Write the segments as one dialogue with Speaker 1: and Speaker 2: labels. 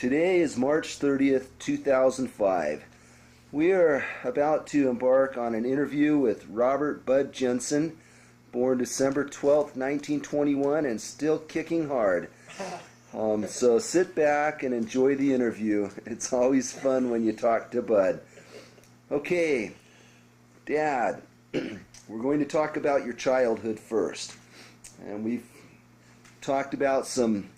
Speaker 1: Today is March 30th, 2005. We are about to embark on an interview with Robert Bud Jensen, born December 12th, 1921, and still kicking hard. So sit back and enjoy the interview. It's always fun when you talk to Bud. Okay, Dad, we're going to talk about your childhood first. And we've talked about some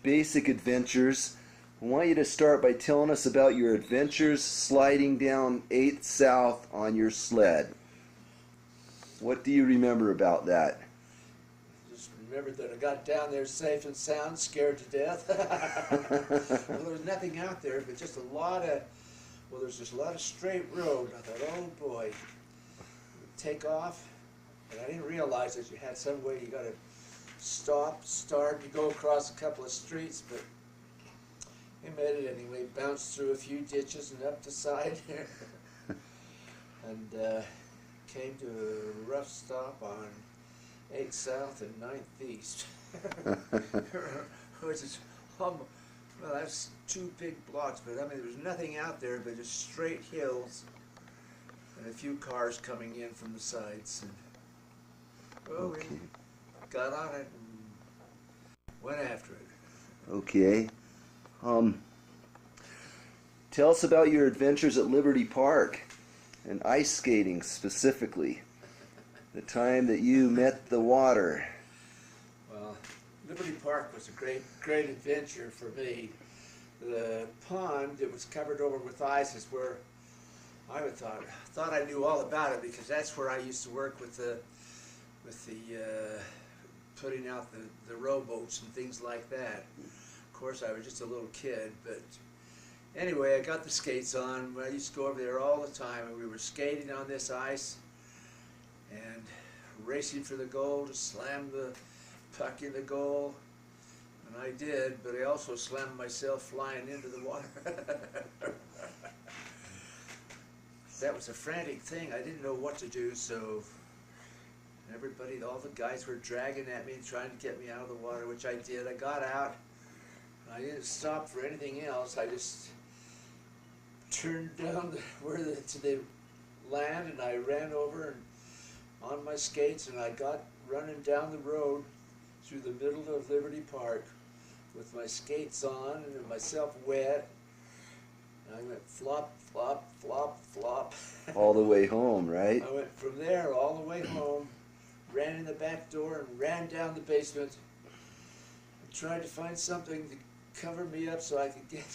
Speaker 1: basic adventures. I want you to start by telling us about your adventures sliding down 8th South on your sled. What do you remember about that?
Speaker 2: Just remember that I got down there safe and sound, scared to death. Well, there was nothing out there, but just there's just a lot of straight road. I thought, oh boy, take off. And I didn't realize that you had some way you got to stop, start, you go across a couple of streets, but we made it anyway, bounced through a few ditches and up the side there. And came to a rough stop on 8th South and 9th East. Which is, well, that's 2 big blocks, but I mean, there was nothing out there but just straight hills and a few cars coming in from the sides. And, well,
Speaker 1: Okay.
Speaker 2: we got on it and went after it.
Speaker 1: Okay. Tell us about your adventures at Liberty Park and ice skating specifically. The time that you met the water.
Speaker 2: Well, Liberty Park was a great adventure for me. The pond that was covered over with ice is where I thought I knew all about it, because that's where I used to work with the putting out the rowboats and things like that. Of course, I was just a little kid, but anyway, I got the skates on. I used to go over there all the time, and we were skating on this ice and racing for the goal to slam the puck in the goal. And I did, but I also slammed myself flying into the water. That was a frantic thing. I didn't know what to do, so everybody, all the guys were dragging at me, trying to get me out of the water, which I did. I got out. I didn't stop for anything else. I just turned down to the land, and I ran over and on my skates, and I got running down the road through the middle of Liberty Park with my skates on and myself wet. And I went flop, flop, flop, flop.
Speaker 1: All the way home, right?
Speaker 2: I went from there all the way home, ran in the back door and ran down the basement and tried to find something to cover me up so I could get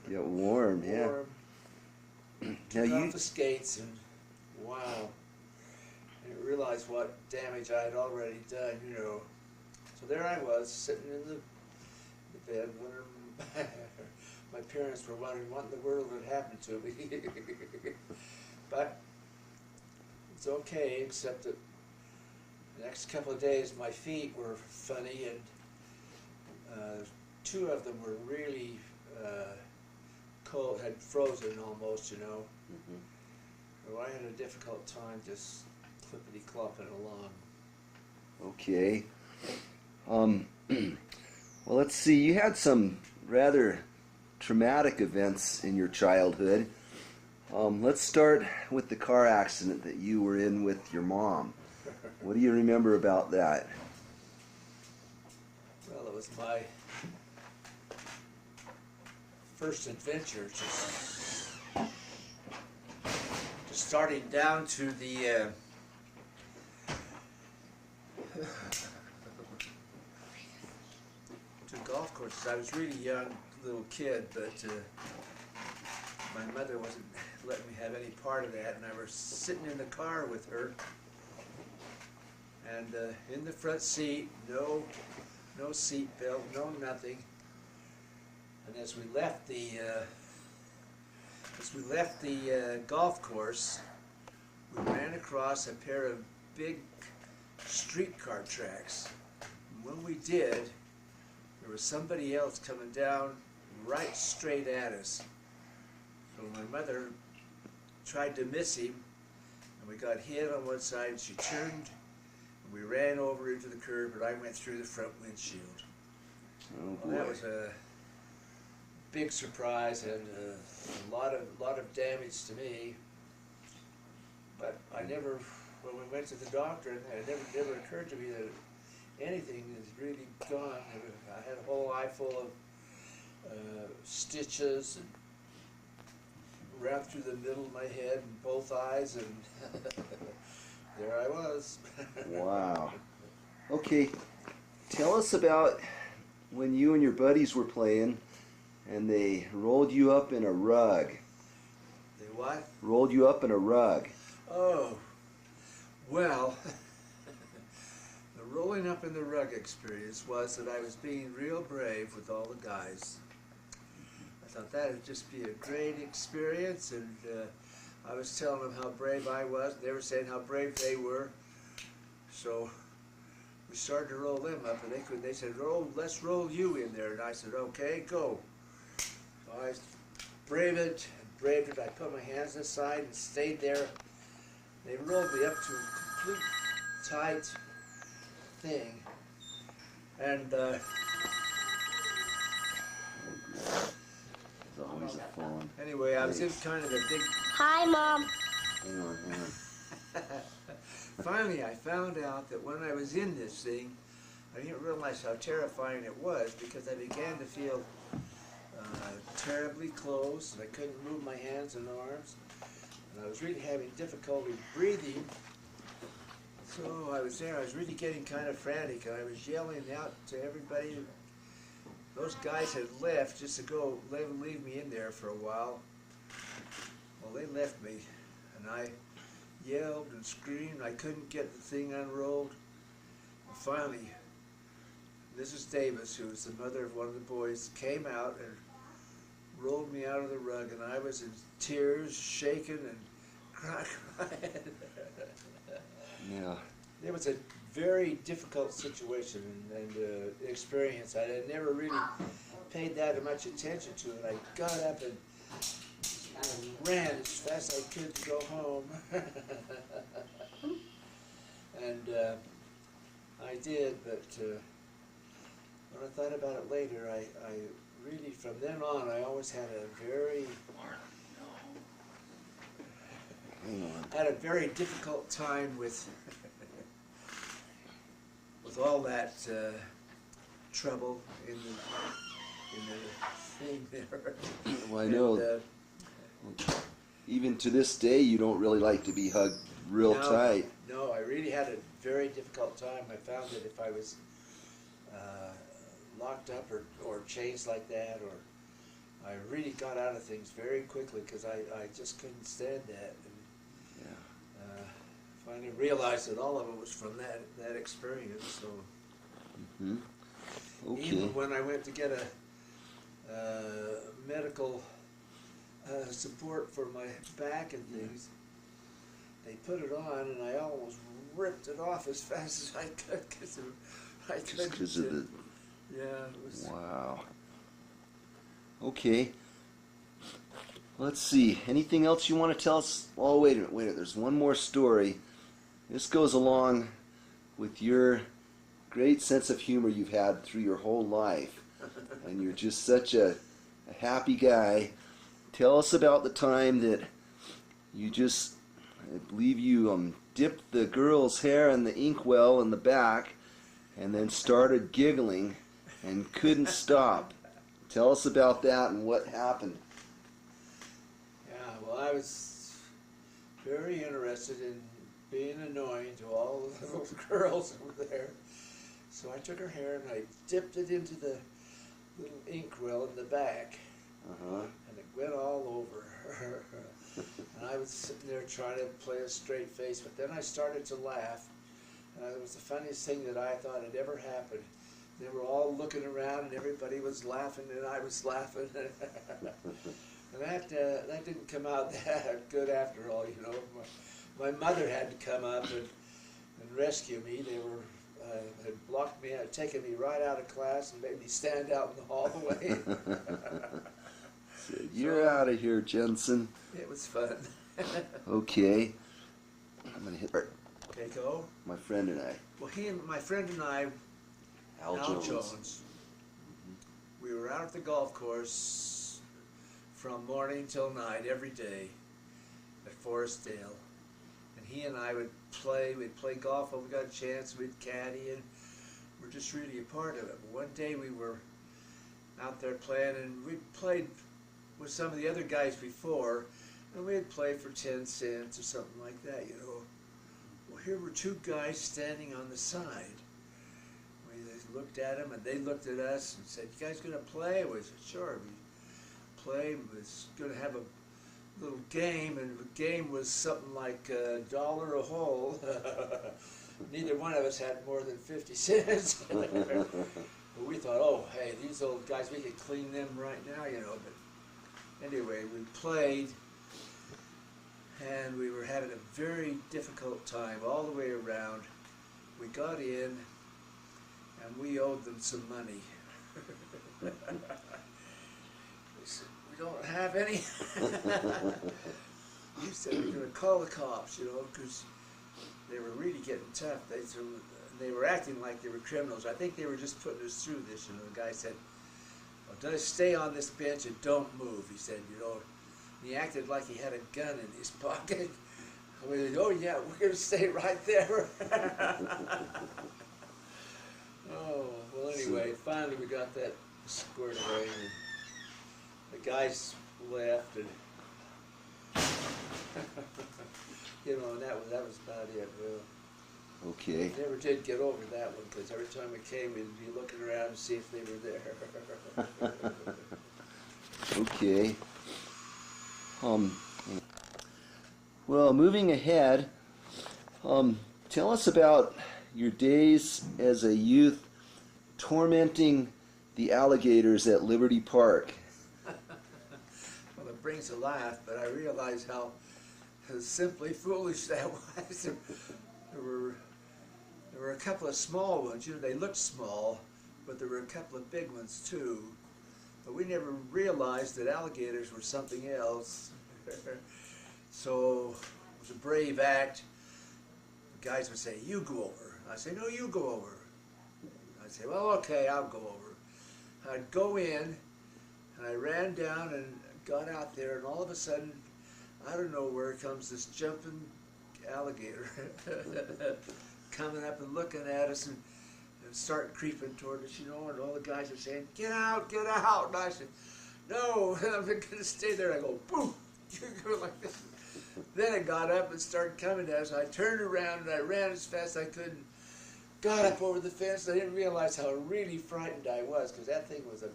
Speaker 1: warm, yeah.
Speaker 2: warm.
Speaker 1: Now
Speaker 2: Took off the skates, and wow, I didn't realize what damage I had already done, you know. So there I was, sitting in the bed, wondering, my parents were wondering what in the world had happened to me. But it's okay, except that the next couple of days my feet were funny, and 2 of them were really cold, had frozen almost, you know. So I had a difficult time just clippity-clopping along.
Speaker 1: Okay. Well, let's see. You had some rather traumatic events in your childhood. Let's start with the car accident that you were in with your mom. What do you remember about that?
Speaker 2: Well, it was my first adventure, just starting down to the to golf courses. I was really young, little kid, but my mother wasn't letting me have any part of that, and I was sitting in the car with her, and in the front seat, no seat belt, no nothing. And as we left the golf course, we ran across a pair of big streetcar tracks. And when we did, there was somebody else coming down right straight at us. So my mother tried to miss him, and we got hit on one side, and she turned, and we ran over into the curb, and I went through the front windshield.
Speaker 1: Oh boy.
Speaker 2: Well, that was a big surprise and a lot of damage to me. But I never, when we went to the doctor, it never occurred to me that anything is really gone. I had a whole eye full of stitches and wrapped through the middle of my head and both eyes, and there I was.
Speaker 1: Wow. Okay, tell us about when you and your buddies were playing and they rolled you up in a rug.
Speaker 2: They what?
Speaker 1: Rolled you up in a rug.
Speaker 2: Oh, well, the rolling up in the rug experience was that I was being real brave with all the guys. I thought that would just be a great experience, and I was telling them how brave I was, and they were saying how brave they were. So we started to roll them up, and they said, let's roll you in there. And I said, okay, go. So I braved it. I put my hands aside and stayed there. They rolled me up to a complete tight thing. And
Speaker 1: It's always a phone.
Speaker 2: anyway, I was in kind of a big...
Speaker 3: Hi, Mom.
Speaker 1: Hang on.
Speaker 2: Finally, I found out that when I was in this thing, I didn't realize how terrifying it was, because I began to feel terribly close, and I couldn't move my hands and arms, and I was really having difficulty breathing. So I was there, I was really getting kind of frantic, and I was yelling out to everybody. Those guys had left just to go leave me in there for a while. Well, they left me, and I yelled and screamed. I couldn't get the thing unrolled. And finally, Mrs. Davis, who was the mother of one of the boys, came out and rolled me out of the rug, and I was in tears, shaking and crying.
Speaker 1: Yeah.
Speaker 2: It was a very difficult situation and experience. I had never really paid that much attention to it. I got up and ran as fast as I could to go home. And I did, but when I thought about it later, I really, from then on, I always had a very...
Speaker 1: Hang on.
Speaker 2: I had a very difficult time with all that trouble in the thing there.
Speaker 1: Well, I know. Even to this day, you don't really like to be hugged real tight.
Speaker 2: No, I really had a very difficult time. I found that if I was locked up or changed like that, or I really got out of things very quickly because I just couldn't stand that. And,
Speaker 1: Yeah.
Speaker 2: finally realized that all of it was from that experience. So
Speaker 1: Okay.
Speaker 2: even when I went to get a medical support for my back and things, they put it on, and I almost ripped it off as fast as I could because I
Speaker 1: Just
Speaker 2: couldn't.
Speaker 1: because of the...
Speaker 2: Yeah, it was.
Speaker 1: Wow. Okay. Let's see. Anything else you want to tell us? Oh, wait a minute. There's one more story. This goes along with your great sense of humor you've had through your whole life. And you're just such a happy guy. Tell us about the time that you just, I believe you dipped the girl's hair in the inkwell in the back and then started giggling and couldn't stop. Tell us about that and what happened.
Speaker 2: Yeah, well, I was very interested in being annoying to all the little girls over there. So I took her hair and I dipped it into the little inkwell in the back.
Speaker 1: Uh-huh.
Speaker 2: And it went all over her. And I was sitting there trying to play a straight face, but then I started to laugh. It was the funniest thing that I thought had ever happened. They were all looking around, and everybody was laughing, and I was laughing. And that didn't come out that good after all, you know. My mother had to come up and rescue me. They were had blocked me out, taken me right out of class, and made me stand out in the hallway.
Speaker 1: Said, "You're out of here, Jensen."
Speaker 2: It was fun.
Speaker 1: Okay. I'm going to hit
Speaker 2: Okay, go.
Speaker 1: my friend and I.
Speaker 2: Well, my friend and I,
Speaker 1: Al
Speaker 2: Al
Speaker 1: Jones.
Speaker 2: Jones, we were out at the golf course from morning till night every day at Forest Dale. And he and I would play. We'd play golf when we got a chance. We'd caddy, and we're just really a part of it. But one day we were out there playing, and we played with some of the other guys before, and we'd play for 10 cents or something like that, you know. Well, here were two guys standing on the side. We looked at them, and they looked at us and said, "You guys gonna play?" We said, "Sure." We played. We was gonna have a little game, and the game was something like $1 a hole. Neither one of us had more than 50 cents. But we thought, oh, hey, these old guys, we could clean them right now, you know. But anyway, we played, and we were having a very difficult time all the way around. We got in, and we owed them some money. We said, "We don't have any." We said, "We're going to call the cops, you know, because they were really getting tough. They were acting like they were criminals. I think they were just putting us through this, you know." The guy said, "Well, just stay on this bench and don't move," he said, you know. And he acted like he had a gun in his pocket. And we said, "Oh, yeah, we're going to stay right there." Oh, well, anyway, finally we got that squared away, and the guys left, and you know, and that was about it. Well,
Speaker 1: Okay.
Speaker 2: we never did get over that one, because every time we came, we'd be looking around to see if they were there.
Speaker 1: Okay. Well, moving ahead, tell us about your days as a youth tormenting the alligators at Liberty Park.
Speaker 2: Well, it brings a laugh, but I realize how simply foolish that was. There were a couple of small ones. You know, they looked small, but there were a couple of big ones too. But we never realized that alligators were something else. So it was a brave act. The guys would say, "You go over." I'd say, "No, you go over." I'd say, "Well, okay, I'll go over." I'd go in, and I ran down and got out there, and all of a sudden, I don't know where comes this jumping alligator coming up and looking at us and start creeping toward us, you know, and all the guys are saying, "Get out, get out." And I said, "No, I'm going to stay there." I go, boom, like this. Then it got up and started coming at us. I turned around and I ran as fast as I could and got up over the fence. I didn't realize how really frightened I was, because that thing was a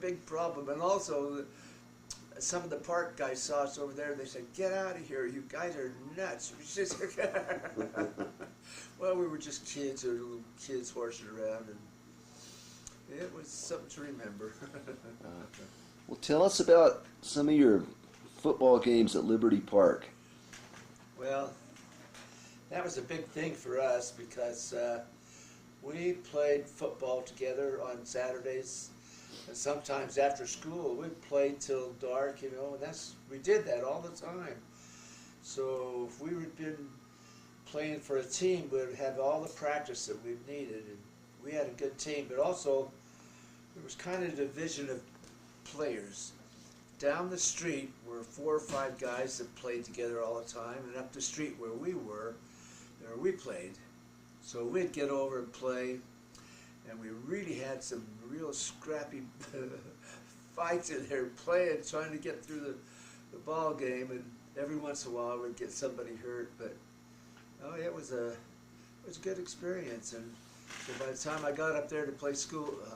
Speaker 2: big problem. And also, some of the park guys saw us over there. They said, "Get out of here! You guys are nuts." Well, we were just kids, or little kids horsing around, and it was something to remember.
Speaker 1: Well, tell us about some of your football games at Liberty Park.
Speaker 2: Well, that was a big thing for us, because we played football together on Saturdays, and sometimes after school we played till dark, you know, and we did that all the time. So if we had been playing for a team, we'd have all the practice that we needed, and we had a good team. But also, there was kind of a division of players. Down the street were 4 or 5 guys that played together all the time, and up the street where we were, there we played. So we'd get over and play, and we really had some real scrappy fights in there, playing, trying to get through the ball game, and every once in a while we'd get somebody hurt. But oh, it was a good experience. And so by the time I got up there to play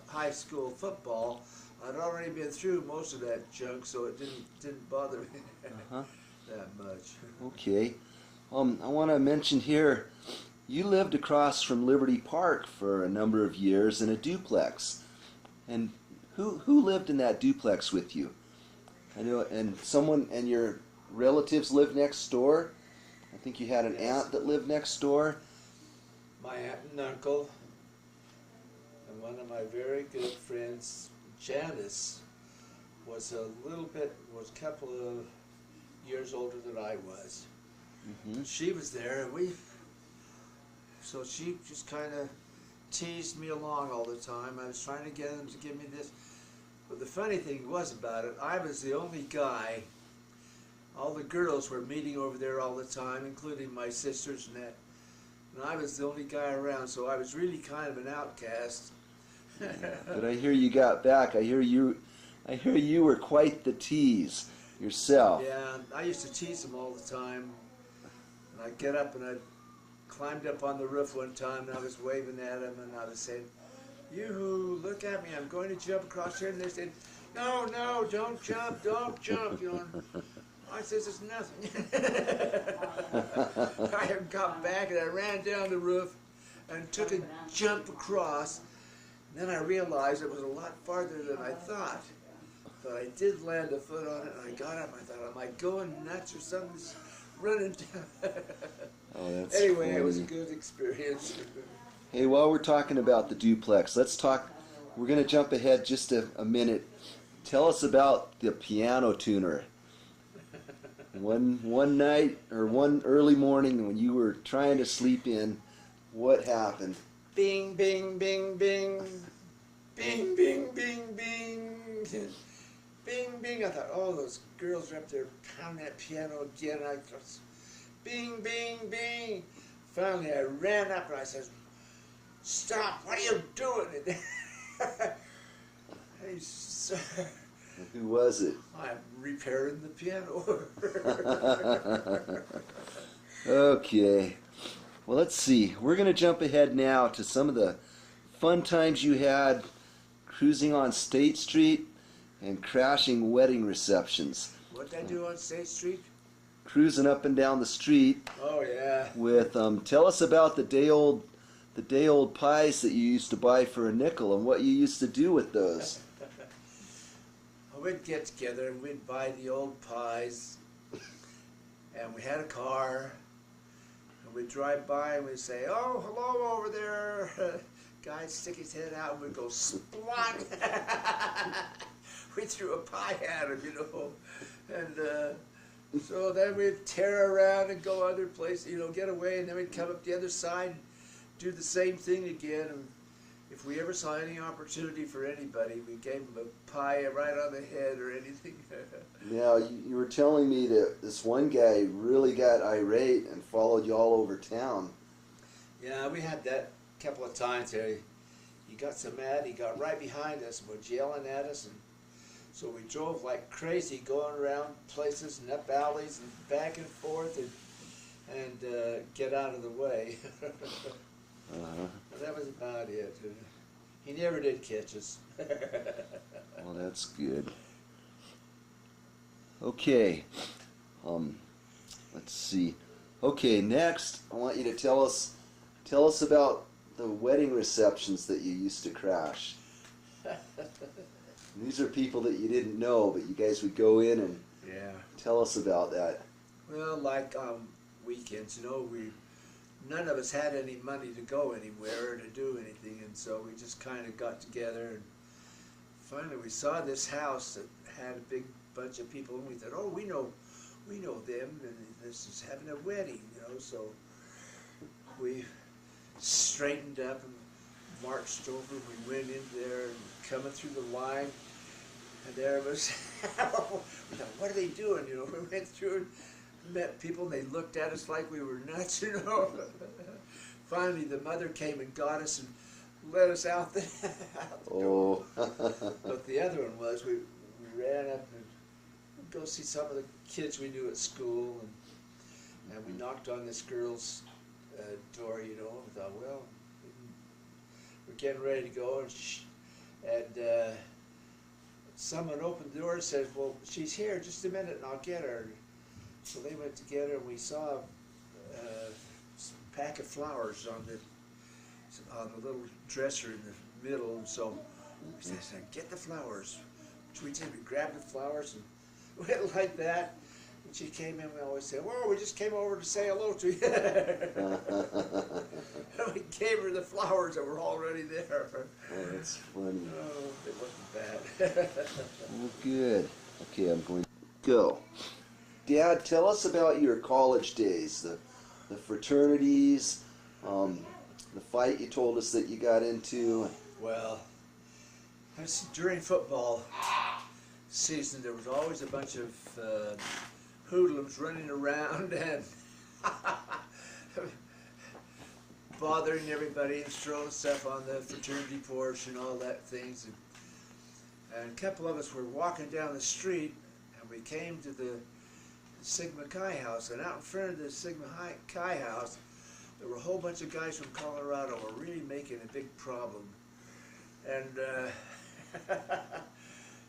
Speaker 2: high school football, I'd already been through most of that junk, so it didn't bother me that much.
Speaker 1: Okay. I want to mention here, you lived across from Liberty Park for a number of years in a duplex. And who lived in that duplex with you? I know, and your relatives lived next door. I think you had an aunt that lived next door.
Speaker 2: My aunt and uncle, and one of my very good friends, Janice, was a couple of years older than I was.
Speaker 1: Mm-hmm.
Speaker 2: She was there, and so she just kind of teased me along all the time. I was trying to get them to give me But the funny thing was about it, I was the only guy. All the girls were meeting over there all the time, including my sisters and that. And I was the only guy around, so I was really kind of an outcast.
Speaker 1: But I hear you got back. I hear you were quite the tease yourself.
Speaker 2: Yeah, I used to tease them all the time. And I'd get up and I climbed up on the roof one time and I was waving at them and I was saying, "You look at me, I'm going to jump across here." And they said, "No, no, don't jump, you know. I says, "It's nothing." I got back and I ran down the roof and took a jump across. And then I realized it was a lot farther than I thought. But I did land a foot on it and I got up. I thought, am I going nuts or something's running down?
Speaker 1: Oh, that's
Speaker 2: anyway,
Speaker 1: funny.
Speaker 2: it was a good experience.
Speaker 1: Hey, while we're talking about the duplex, let's talk. We're going to jump ahead just a minute. Tell us about the piano tuner. One night or one early morning when you were trying to sleep in, what happened?
Speaker 2: Bing, bing, bing, bing. Bing, bing, bing, bing. Bing, bing. I thought, oh, those girls are up there pounding that piano again. I thought, bing, bing, bing. Finally, I ran up and I said, "Stop, what are you doing?" Hey, sir,
Speaker 1: Who was it?
Speaker 2: I'm repairing the piano.
Speaker 1: Okay. Well, let's see. We're going to jump ahead now to some of the fun times you had cruising on State Street and crashing wedding receptions.
Speaker 2: What did I do on State Street?
Speaker 1: Cruising up and down the street
Speaker 2: Oh, yeah.
Speaker 1: with, tell us about the day old pies that you used to buy for a nickel and what you used to do with those.
Speaker 2: We'd get together and we'd buy the old pies, and we had a car, and we'd drive by and we'd say, "Oh, hello over there." Guy'd stick his head out and we'd go splot. We threw a pie at him, you know, and so then we'd tear around and go other places, you know, get away, and then we'd come up the other side and do the same thing again. And if we ever saw any opportunity for anybody, we gave them a pie right on the head or anything.
Speaker 1: Now, you were telling me that this one guy really got irate and followed you all over town.
Speaker 2: Yeah, we had that a couple of times there. He got so mad, he got right behind us and was yelling at us. And so we drove like crazy, going around places and up alleys and back and forth and get out of the way.
Speaker 1: Uh-huh.
Speaker 2: That was about it. He never did catch us.
Speaker 1: Well, that's good. Okay. Let's see. Okay, next I want you to tell us about the wedding receptions that you used to crash. These are people that you didn't know, but you guys would go in and
Speaker 2: Yeah.
Speaker 1: tell us about that.
Speaker 2: Well, like weekends, you know, none of us had any money to go anywhere or to do anything, and so we just kind of got together, and finally we saw this house that had a big bunch of people, and we thought, oh, we know them, and this is having a wedding, you know, so we straightened up and marched over. We went in there and coming through the line, and there was, we thought, what are they doing, you know? We went through and met people, and they looked at us like we were nuts, you know. Finally, the mother came and got us and let us out the door. But the other one was, we ran up and go see some of the kids we knew at school, and we knocked on this girl's door, you know, and thought, well, we're getting ready to go, and someone opened the door and said, well, she's here, just a minute and I'll get her. So they went to get her, and we saw a pack of flowers on the little dresser in the middle, and so we said, get the flowers. Which we did. We grabbed the flowers and went like that. When she came in, we always said, well, we just came over to say hello to you. And we gave her the flowers that were already there.
Speaker 1: Oh, that's funny.
Speaker 2: Oh, it wasn't bad.
Speaker 1: Well, good. Okay, I'm going to go. Dad, tell us about your college days, the fraternities, the fight you told us that you got into.
Speaker 2: Well, During football season, there was always a bunch of hoodlums running around and bothering everybody and throwing stuff on the fraternity porch and all that things. And a couple of us were walking down the street, and we came to the Sigma Chi house. And out in front of the Sigma Chi house, there were a whole bunch of guys from Colorado who were really making a big problem. And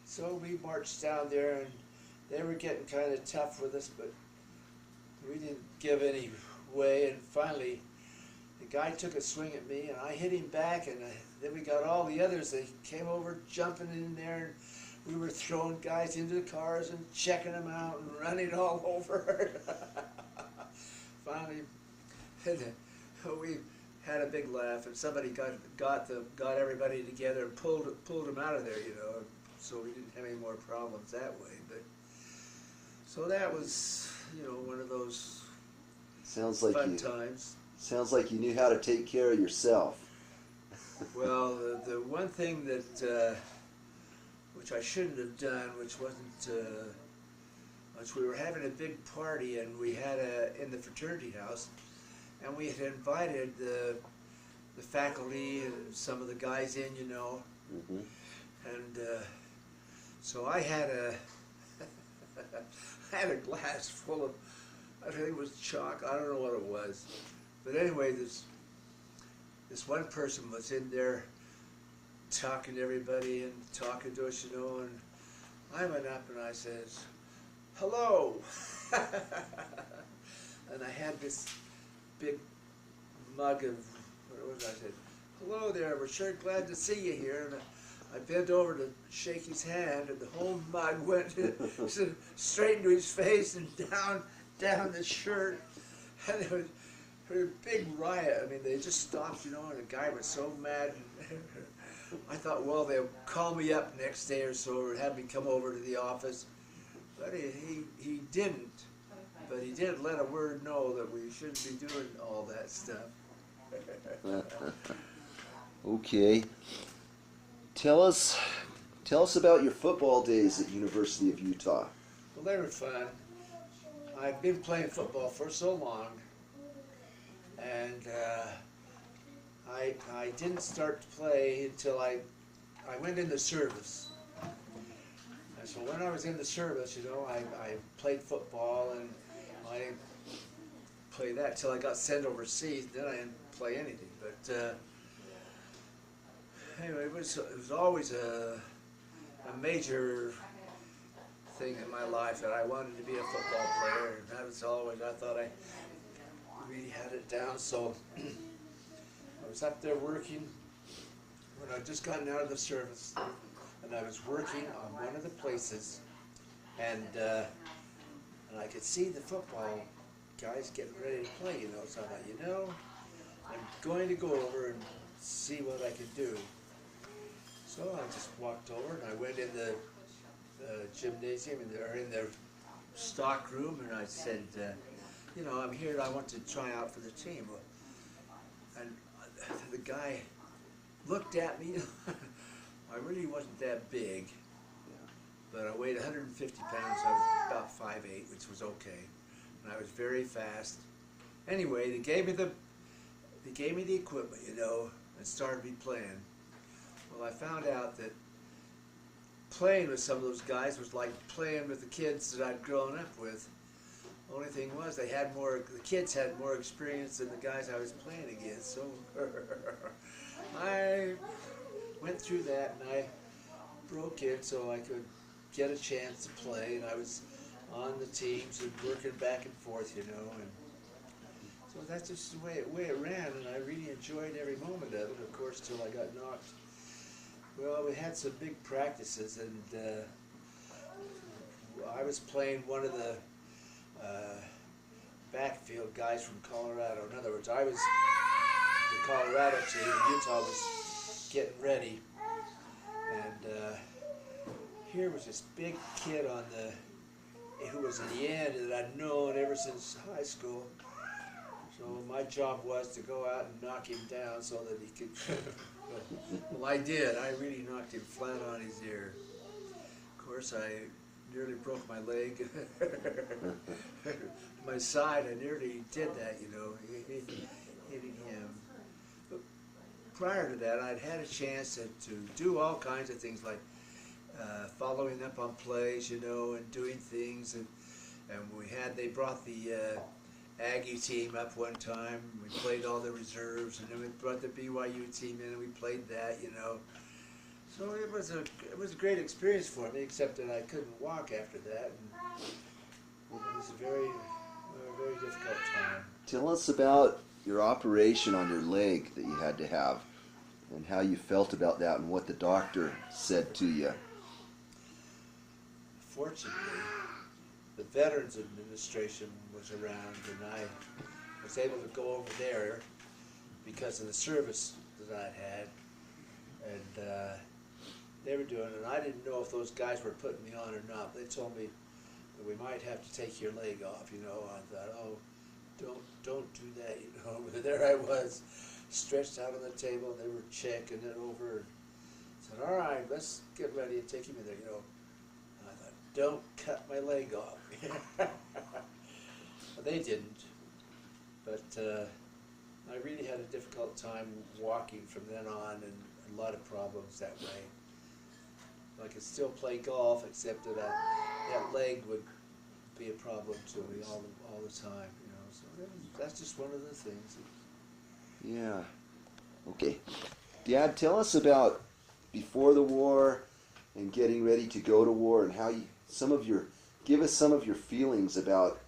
Speaker 2: so we marched down there, and they were getting kind of tough with us, but we didn't give any way. And finally, the guy took a swing at me, and I hit him back, and then we got all the others. They came over jumping in there, and we were throwing guys into the cars and checking them out and running all over. Finally, we had a big laugh, and somebody got everybody together and pulled them out of there, you know, so we didn't have any more problems that way. But so that was, you know, one of those fun times.
Speaker 1: Sounds like you knew how to take care of yourself.
Speaker 2: Well, the one thing that which I shouldn't have done, which we were having a big party, and we had in the fraternity house, and we had invited the faculty and some of the guys in, you know, and so I had a glass full of, I think it was chalk. I don't know what it was. But anyway, this one person was in there talking to everybody and talking to us, you know, and I went up and I says, "Hello." And I had this big mug of, what was it? I said, "Hello there, we're sure glad to see you here." And I bent over to shake his hand, and the whole mug went straight into his face and down the shirt. And it was a big riot. I mean, they just stopped, you know, and the guy was so mad. I thought, well, they'll call me up next day or so, or have me come over to the office. But he didn't. But he did let a word know that we shouldn't be doing all that stuff.
Speaker 1: Okay. Tell us about your football days at University of Utah.
Speaker 2: Well, they were fun. I've been playing football for so long, and I didn't start to play until I went in the service. And so when I was in the service, you know, I played football, and I played that till I got sent overseas. Then I didn't play anything. But anyway, it was always a major thing in my life that I wanted to be a football player, and that was always, I thought I really had it down. So I was up there working when I'd just gotten out of the service, and I was working on one of the places, and I could see the football guys getting ready to play, you know, so I thought, you know, I'm going to go over and see what I can do. So I just walked over, and I went in the gymnasium, or in the stock room, and I said, you know, I'm here, I want to try out for the team. And the guy looked at me. I really wasn't that big, but I weighed 150 pounds. I was about 5'8", which was okay, and I was very fast. Anyway, they gave me the equipment, you know, and started me playing. Well, I found out that playing with some of those guys was like playing with the kids that I'd grown up with. Only thing was, the kids had more experience than the guys I was playing against. So I went through that, and I broke in so I could get a chance to play, and I was on the teams and working back and forth, you know, and so that's just the way it ran, and I really enjoyed every moment of it, of course, till I got knocked. Well, we had some big practices, and I was playing one of the backfield guys from Colorado. In other words, I was the Colorado team, and Utah was getting ready. And here was this big kid who was in the end that I'd known ever since high school. So my job was to go out and knock him down so that he could Well, I did. I really knocked him flat on his ear. Of course, I nearly broke my leg. My side, I nearly did that, you know, hitting him. But prior to that, I'd had a chance to do all kinds of things like following up on plays, you know, and doing things. And they brought the Aggie team up one time. We played all the reserves, and then we brought the BYU team in, and we played that, you know. So it was a great experience for me, except that I couldn't walk after that, and it was a very difficult time.
Speaker 1: Tell us about your operation on your leg that you had to have, and how you felt about that, and what the doctor said to you.
Speaker 2: Fortunately, the Veterans Administration was around, and I was able to go over there because of the service that I'd had, and they were doing it. And I didn't know if those guys were putting me on or not. They told me that we might have to take your leg off, you know. I thought, oh, don't do that, you know. But there I was, stretched out on the table, and they were checking it over. And said, all right, let's get ready and take him in there, you know. And I thought, don't cut my leg off. Well, they didn't. But I really had a difficult time walking from then on, and a lot of problems that way. I could still play golf, except that that leg would be a problem to me all the time, you know. So that's just one of the things.
Speaker 1: Yeah. Okay. Dad, tell us about before the war and getting ready to go to war, and how give us some of your feelings about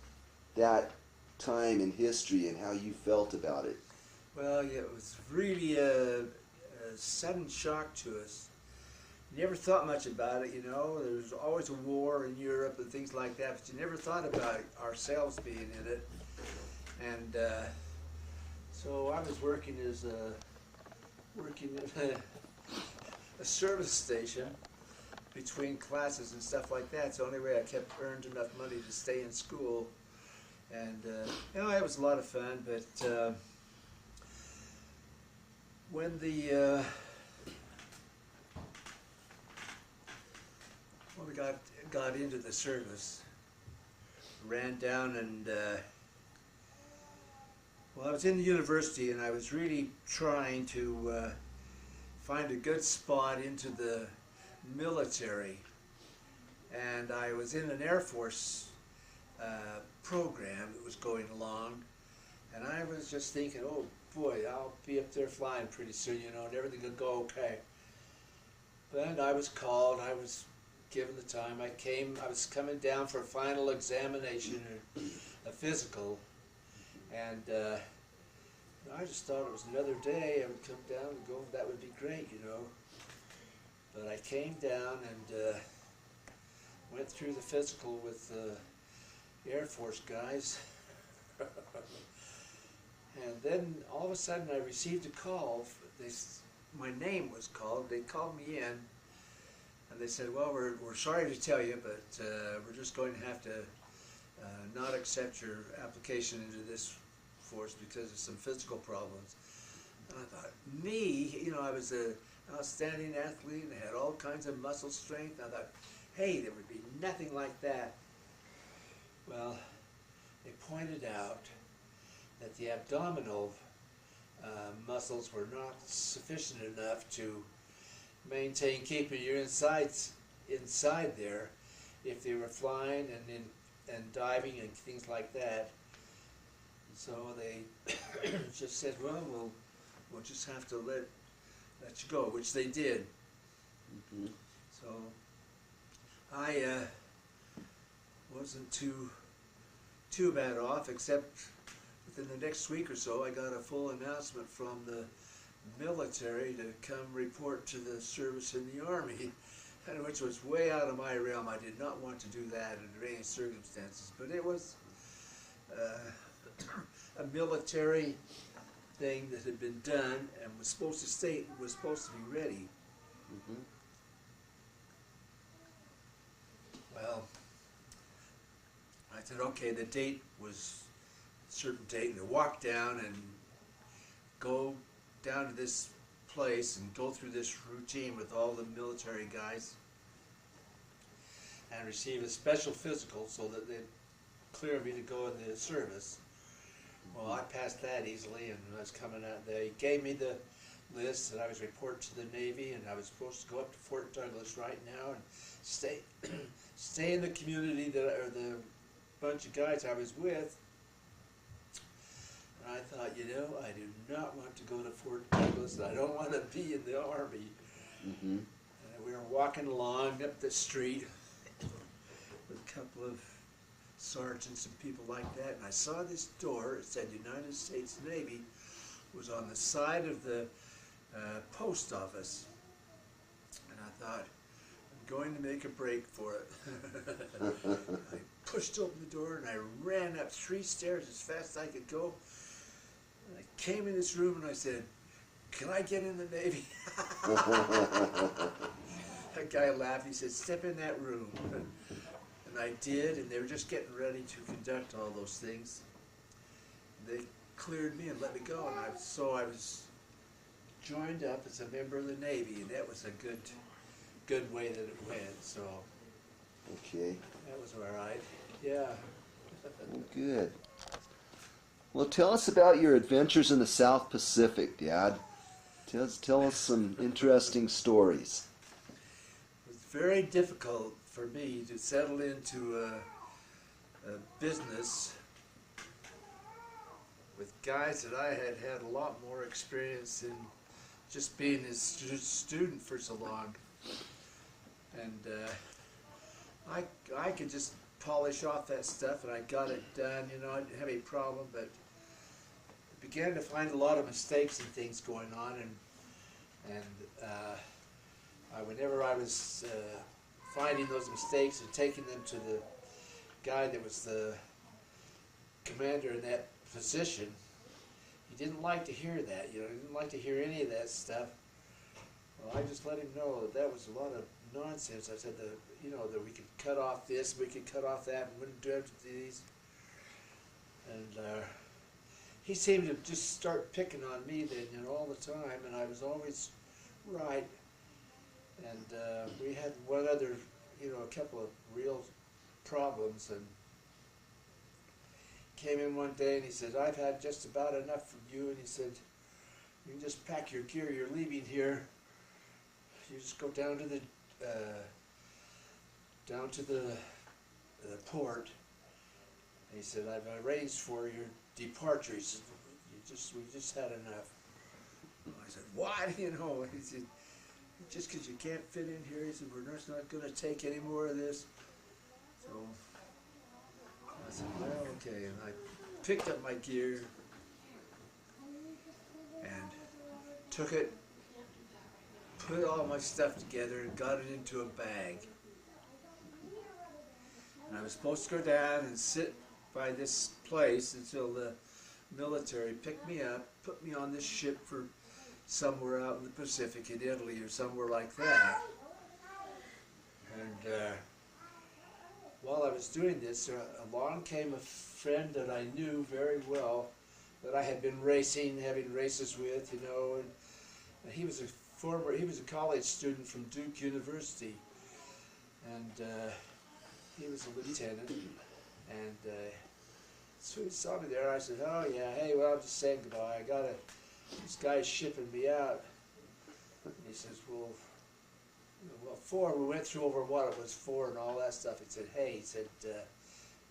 Speaker 1: that time in history and how you felt about it.
Speaker 2: Well, yeah, it was really a sudden shock to us. Never thought much about it, you know. There was always a war in Europe and things like that, but you never thought about ourselves being in it. And so I was working in a service station between classes and stuff like that. It's the only way I kept earned enough money to stay in school. And you know, it was a lot of fun. But when we got into the service, ran down, and well, I was in the university, and I was really trying to find a good spot into the military, and I was in an Air Force program that was going along, and I was just thinking, oh boy, I'll be up there flying pretty soon, you know, and everything will go okay. But I was called, I was given the time. I was coming down for a final examination, a physical, and I just thought it was another day. I would come down and go, that would be great, you know. But I came down and went through the physical with the Air Force guys. And then all of a sudden I received a call. My name was called. They called me in. And they said, well, we're sorry to tell you, but we're just going to have to not accept your application into this force because of some physical problems. And I thought, me, you know, I was an outstanding athlete and had all kinds of muscle strength. And I thought, hey, there would be nothing like that. Well, they pointed out that the abdominal muscles were not sufficient enough to maintain keeping you inside there if they were flying and diving and things like that. So they just said, well, we'll just have to let you go, which they did. Mm-hmm. So I wasn't too bad off, except within the next week or so I got a full announcement from the military to come report to the service in the Army, and which was way out of my realm. I did not want to do that under any circumstances, but it was a military thing that had been done and was supposed to be ready.
Speaker 1: Mm-hmm.
Speaker 2: Well, I said, okay, the date was a certain date, and I walked down and go down to this place and go through this routine with all the military guys and receive a special physical so that they'd clear me to go in the service. Well, I passed that easily, and I was coming out. They gave me the list that I was report to the Navy, and I was supposed to go up to Fort Douglas right now and stay stay in the community or the bunch of guys I was with. And I thought, you know, I do not want to go to Fort Douglas. I don't want to be in the Army.
Speaker 1: Mm-hmm.
Speaker 2: And we were walking along up the street with a couple of sergeants and people like that, and I saw this door. It said United States Navy. It was on the side of the post office, and I thought, I'm going to make a break for it. I pushed open the door and I ran up 3 stairs as fast as I could go. And I came in this room and I said, "Can I get in the Navy?" That guy laughed. He said, "Step in that room." And I did, and they were just getting ready to conduct all those things. They cleared me and let me go, and so I was joined up as a member of the Navy, and that was a good way that it went. So
Speaker 1: Okay.
Speaker 2: that was all right. Yeah.
Speaker 1: Well, good. Well, tell us about your adventures in the South Pacific, Dad. Tell us some interesting stories.
Speaker 2: It was very difficult for me to settle into a business with guys that I had had a lot more experience in just being a student for so long. And I could just polish off that stuff and I got it done, you know, I didn't have any problem, but I began to find a lot of mistakes and things going on, and whenever I was finding those mistakes and taking them to the guy that was the commander in that position, he didn't like to hear that, you know, he didn't like to hear any of that stuff. Well, I just let him know that that was a lot of nonsense. I said that, you know, that we could cut off this, we could cut off that, and wouldn't do it to these. And he seemed to just start picking on me then, you know, all the time, and I was always right. And we had one other, you know, a couple of real problems, and came in one day and he said, "I've had just about enough from you," and he said, "You can just pack your gear, you're leaving here. You just go down to the port." And he said, "I've arranged for your departure." He said, we just had enough." I said, "What?" You know, he said, "Just because you can't fit in here," he said, "we're just not going to take any more of this." So I said, "Well, okay." And I picked up my gear and took it, put all my stuff together, and got it into a bag. And I was supposed to go down and sit by this place until the military picked me up, put me on this ship for somewhere out in the Pacific, in Italy or somewhere like that. And while I was doing this, along came a friend that I knew very well, that I had been having races with, you know, and he was a college student from Duke University, and he was a lieutenant, and so he saw me there. I said, "Oh yeah, hey, well, I'm just saying goodbye. This guy's shipping me out." And he says, "Well, we went through over what it was for and all that stuff." He said, "Hey," he said,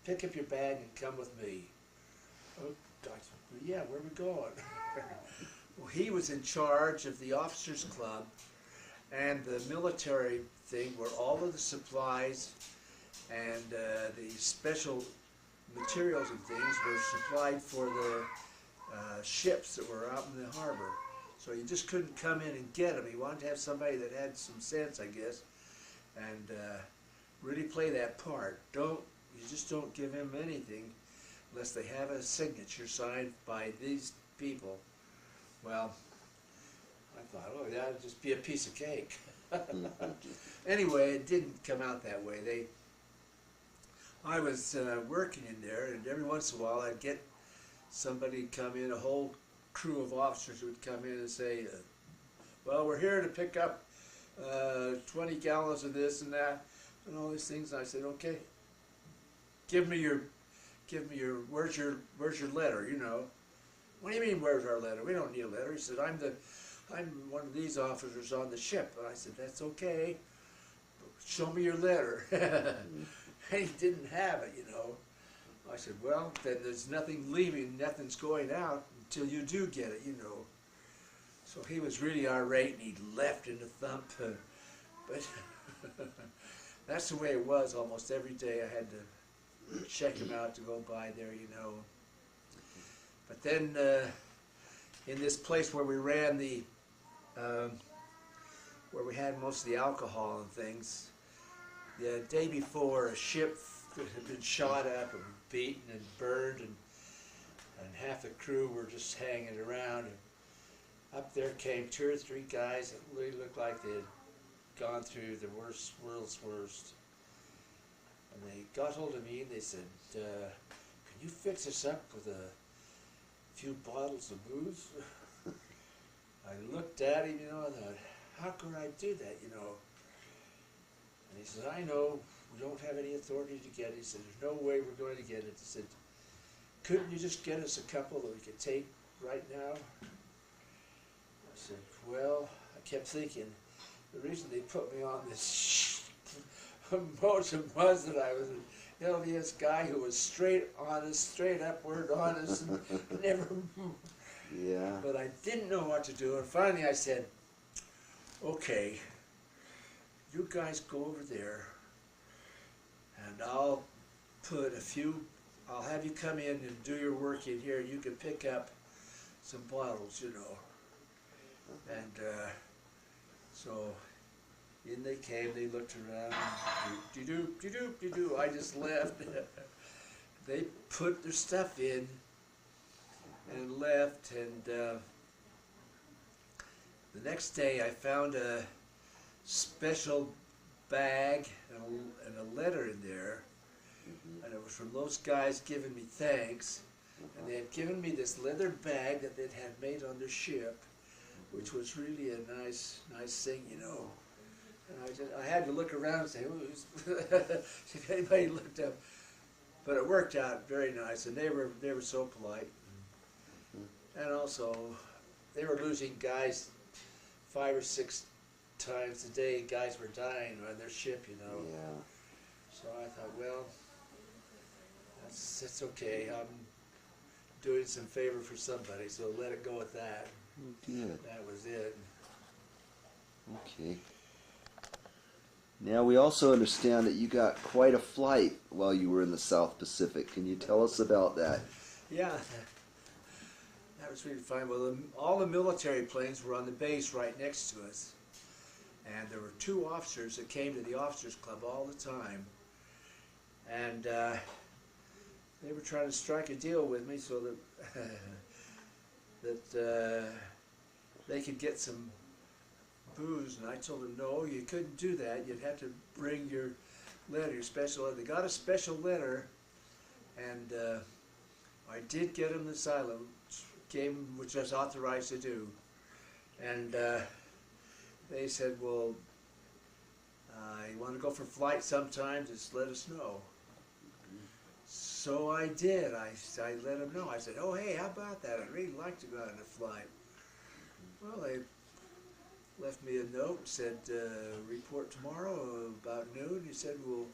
Speaker 2: "pick up your bag and come with me." Oh, I said, "Well, yeah, where are we going?" Well, he was in charge of the officers' club and the military thing, where all of the supplies and the special materials and things were supplied for the ships that were out in the harbor. So you just couldn't come in and get them. He wanted to have somebody that had some sense, I guess, and really play that part. You just don't give him anything unless they have a signature signed by these people. Well, I thought, oh, that'd just be a piece of cake. Anyway, it didn't come out that way. I was working in there, and every once in a while I'd get somebody come in, a whole crew of officers would come in and say, well, we're here to pick up 20 gallons of this and that and all these things. And I said, okay, give me your, where's your letter, you know? What do you mean, where's our letter? We don't need a letter. He said, I'm one of these officers on the ship. And I said, that's okay. Show me your letter. And he didn't have it, you know. I said, well, then there's nothing leaving, nothing's going out until you do get it, you know. So he was really irate and he left in a thump. But that's the way it was almost every day. I had to check him out to go by there, you know. But then in this place where we ran the, where we had most of the alcohol and things, the day before a ship that had been shot up and beaten and burned, and half the crew were just hanging around. And up there came 2 or 3 guys that really looked like they had gone through the world's worst. And they got hold of me and they said, can you fix us up with a few bottles of booze? I looked at him, you know, I thought, how could I do that, you know? And he said, I know, we don't have any authority to get it. He said, there's no way we're going to get it. He said, couldn't you just get us a couple that we could take right now? I said, well, I kept thinking, the reason they put me on this motion was that I was an LDS guy who was straight honest, straight upward honest, and never moved.
Speaker 1: Yeah.
Speaker 2: But I didn't know what to do, and finally I said, okay, you guys go over there, and I'll have you come in and do your work in here. You can pick up some bottles, you know. And so in they came, they looked around, do. I just left. They put their stuff in and left, and the next day I found a special bag and a letter in there, and it was from those guys giving me thanks, and they had given me this leather bag that they'd had made on their ship, which was really a nice thing, you know. And I had to look around and say, if anybody looked up, but it worked out very nice, and they were so polite, and also they were losing guys 5 or 6 times a day. Guys were dying on their ship, you know.
Speaker 1: Yeah.
Speaker 2: So I thought, well, that's okay. I'm doing some favor for somebody, so let it go at that.
Speaker 1: Good.
Speaker 2: That was it.
Speaker 1: Okay. Now we also understand that you got quite a flight while you were in the South Pacific. Can you tell us about that?
Speaker 2: Yeah, that was really fun. Well, all the military planes were on the base right next to us, and there were 2 officers that came to the officers club all the time, and they were trying to strike a deal with me so that they could get some booze, and I told them, no, you couldn't do that. You'd have to bring your letter, your special letter. They got a special letter, and I did get them the asylum, which I was authorized to do, and they said, well, you want to go for flight sometime, just let us know. So I did. I let them know. I said, oh, hey, how about that? I'd really like to go on a flight. Well, they left me a note, said, report tomorrow about noon. He said, we'll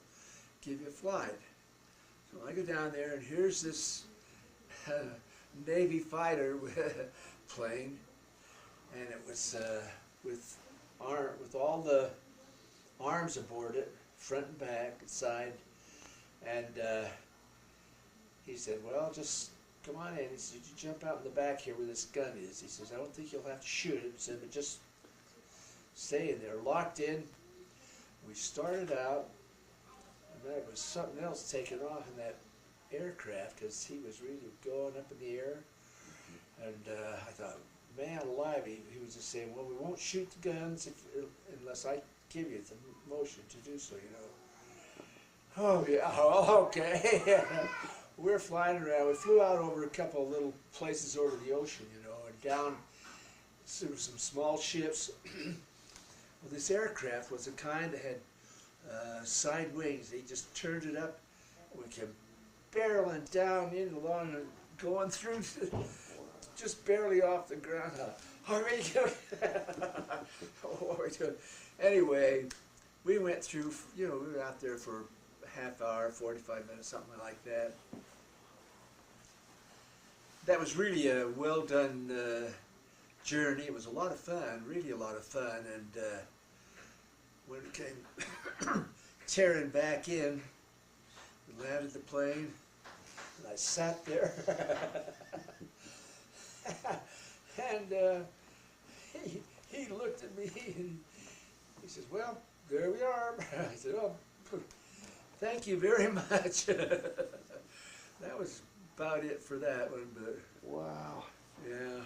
Speaker 2: give you a flight. So I go down there, and here's this Navy fighter plane, and it was with all the arms aboard it, front and back, and side, and he said, well, just come on in. He said, you jump out in the back here where this gun is. He says, I don't think you'll have to shoot it. He said, but just stay in there, locked in. We started out, and there was something else taking off in that aircraft, because he was really going up in the air. And I thought, man alive, he was just saying, well, we won't shoot the guns unless I give you the motion to do so, you know. Oh, yeah, oh, okay. We're flying around. We flew out over a couple of little places over the ocean, you know, and down some small ships. Well, this aircraft was the kind that had side wings. He just turned it up. We came barreling down in along, going through, just barely off the ground. What are we doing? What are we doing? Anyway, we went through, we were out there for a half hour, 45 minutes, something like that. That was really a well done journey. It was a lot of fun, really a lot of fun. And when it came tearing back in, we landed the plane, and I sat there. And he looked at me and he says, "Well, there we are." I said, "Oh, thank you very much." That was about it for that one, but
Speaker 1: Wow.
Speaker 2: yeah.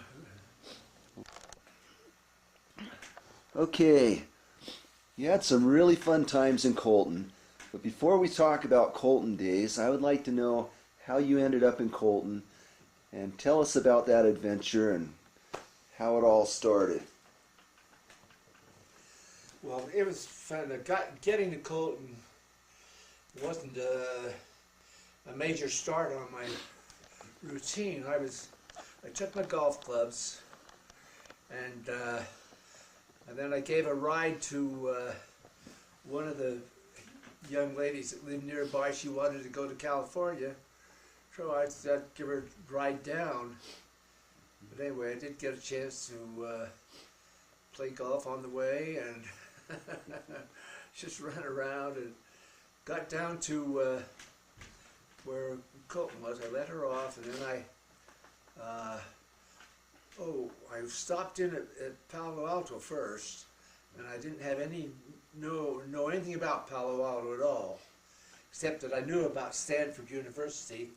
Speaker 1: Okay. You had some really fun times in Colton. But before we talk about Colton days, I would like to know how you ended up in Colton and tell us about that adventure and how it all started.
Speaker 2: Well, it was fun. Getting to Colton wasn't a major start on my routine. I took my golf clubs, and then I gave a ride to one of the young ladies that lived nearby. She wanted to go to California, so I'd give her a ride down. But anyway, I did get a chance to play golf on the way and just run around, and got down to where Colton was. I let her off, and then I stopped in at Palo Alto first, and I didn't have know anything about Palo Alto at all, except that I knew about Stanford University,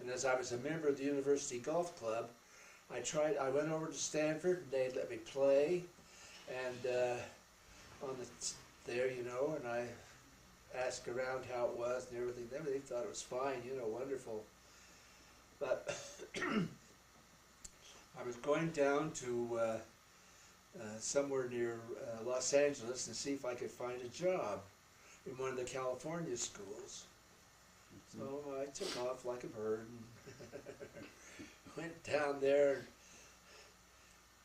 Speaker 2: and as I was a member of the University Golf Club, I went over to Stanford, and they let me play, and there, and I asked around how it was and everything. They thought it was fine, wonderful. But I was going down to somewhere near Los Angeles and see if I could find a job in one of the California schools. So I took off like a bird and went down there and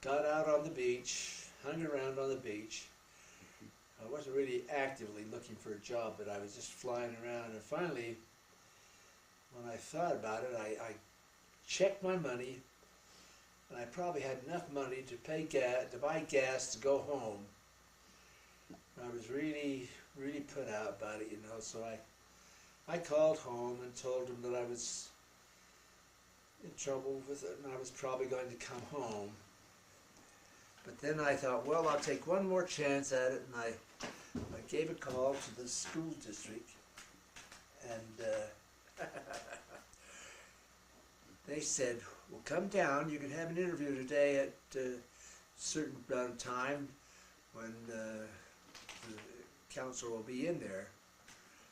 Speaker 2: got out on the beach, hung around on the beach. I wasn't really actively looking for a job, but I was just flying around. And finally, when I thought about it, I checked my money, and I probably had enough money to buy gas to go home. I was really, really put out about it, so I called home and told them that I was in trouble with it and I was probably going to come home. But then I thought, well, I'll take one more chance at it, and I gave a call to the school district, and they said, well, come down, you can have an interview today at a certain amount of time when the council will be in there.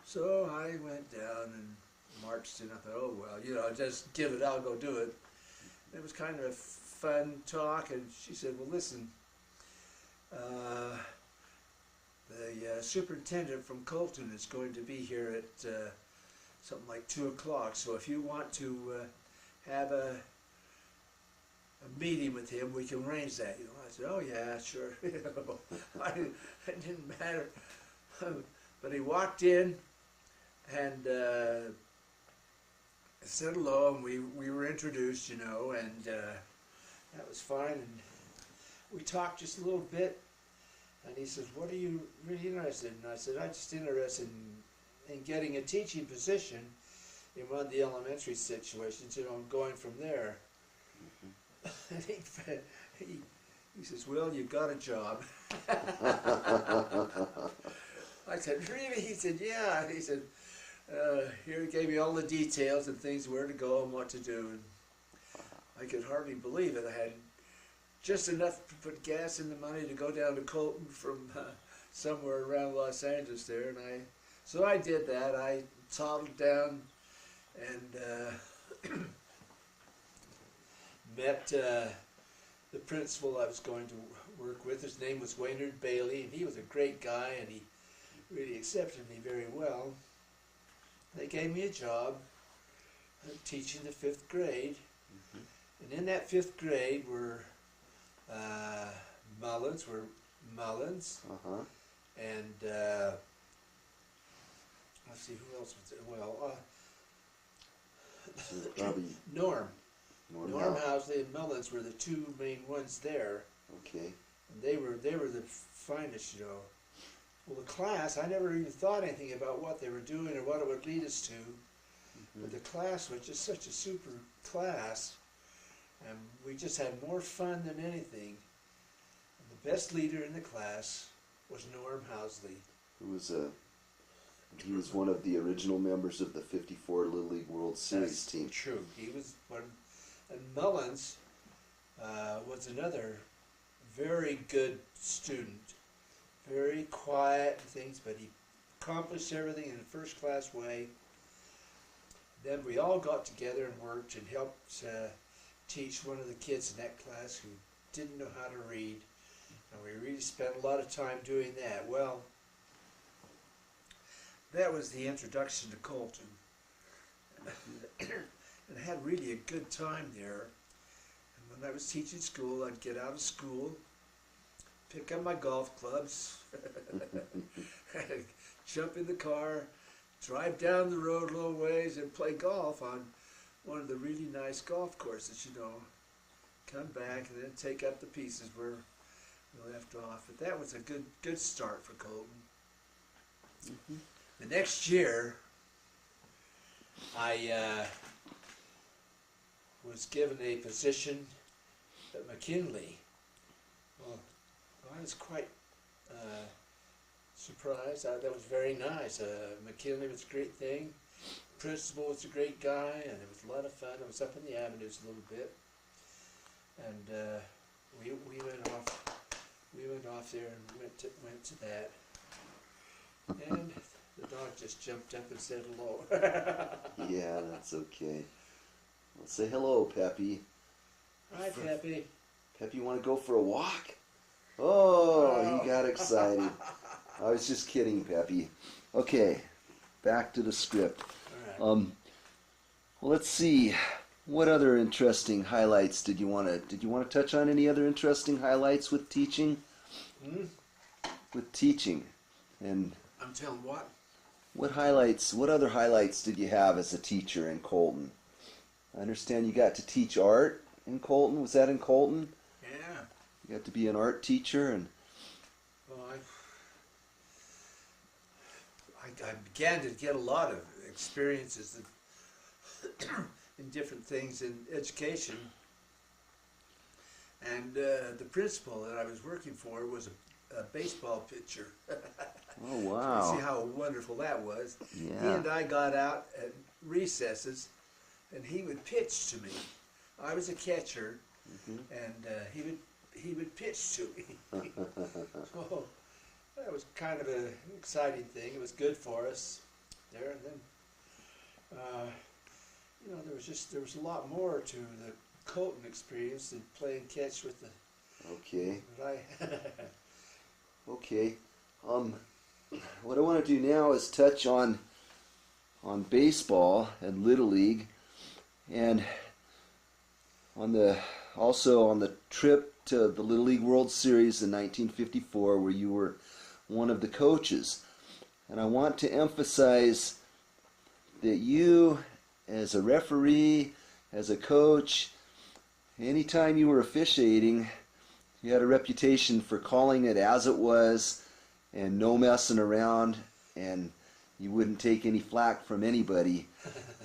Speaker 2: So I went down and marched in. I thought, oh, well, just give it, I'll go do it. It was kind of a fun talk, and she said, well, listen, the superintendent from Colton is going to be here at something like 2 o'clock, so if you want to have a meeting with him, we can arrange that. I said, oh yeah, sure. It didn't matter. But he walked in and said hello, and we were introduced, and that was fine. And we talked just a little bit, and he said, what are you really interested in? And I said, I'm just interested in getting a teaching position in one of the elementary situations, going from there. And he says, well, you've got a job. I said, really? He said, yeah. And he said, here he gave me all the details and things, where to go and what to do. And I could hardly believe it. I had just enough to put gas in the money to go down to Colton from somewhere around Los Angeles there. So I did that. I toddled down and met the principal I was going to work with, his name was Waynard Bailey, and he was a great guy, and he really accepted me very well. They gave me a job teaching the 5th grade, and in that 5th grade were Mullins, and let's see, who else was there? Well,
Speaker 1: So probably
Speaker 2: Norm
Speaker 1: Norm.
Speaker 2: Housley and Mullins were the two main ones there.
Speaker 1: Okay.
Speaker 2: And they were the finest, you know. Well, the class, I never even thought anything about what they were doing or what it would lead us to. But the class was just such a super class, and we just had more fun than anything. And the best leader in the class was Norm Housley.
Speaker 1: He was one of the original members of the '54 Little League World Series team.
Speaker 2: True. He was one, and Mullins was another very good student, very quiet and things, but he accomplished everything in a first-class way. Then we all got together and worked and helped teach one of the kids in that class who didn't know how to read, and we really spent a lot of time doing that. Well, that was the introduction to Colton. And I had really a good time there. And when I was teaching school, I'd get out of school, pick up my golf clubs, jump in the car, drive down the road a little ways and play golf on one of the really nice golf courses, you know. Come back and then take up the pieces where we left off. But that was a good start for Colton. The next year, I was given a position at McKinley. Well, I was quite surprised. That was very nice. McKinley was a great thing. Principal was a great guy, and it was a lot of fun. I was up in the avenues a little bit, and we went off there and went to that, and the dog just jumped up and said hello.
Speaker 1: Yeah, that's okay. Well, say hello, Peppy.
Speaker 2: Hi, Peppy.
Speaker 1: Peppy, you want to go for a walk? Oh, he got excited. I was just kidding, Peppy. Okay, back to the script.
Speaker 2: All right.
Speaker 1: Well, let's see. What other interesting highlights did you want to touch on? Any other interesting highlights with teaching? With teaching, and
Speaker 2: I'm telling what.
Speaker 1: what other highlights did you have as a teacher in Colton? I understand you got to teach art in Colton. Was that in Colton?
Speaker 2: Yeah.
Speaker 1: You got to be an art teacher, and
Speaker 2: Well, I began to get a lot of experiences in different things in education. And the principal that I was working for was a baseball pitcher.
Speaker 1: oh wow,
Speaker 2: See how wonderful that was.
Speaker 1: Yeah.
Speaker 2: He and I got out at recesses, and he would pitch to me. I was a catcher, and he would pitch to me. So that was kind of an exciting thing. It was good for us there. And then, you know, there was a lot more to the Colton experience than playing catch with the.
Speaker 1: Okay.
Speaker 2: But
Speaker 1: Okay. What I want to do now is touch on baseball and Little League, and also on the trip to the Little League World Series in 1954, where you were one of the coaches. And I want to emphasize that you, as a referee, as a coach, anytime you were officiating, you had a reputation for calling it as it was and no messing around, and you wouldn't take any flack from anybody.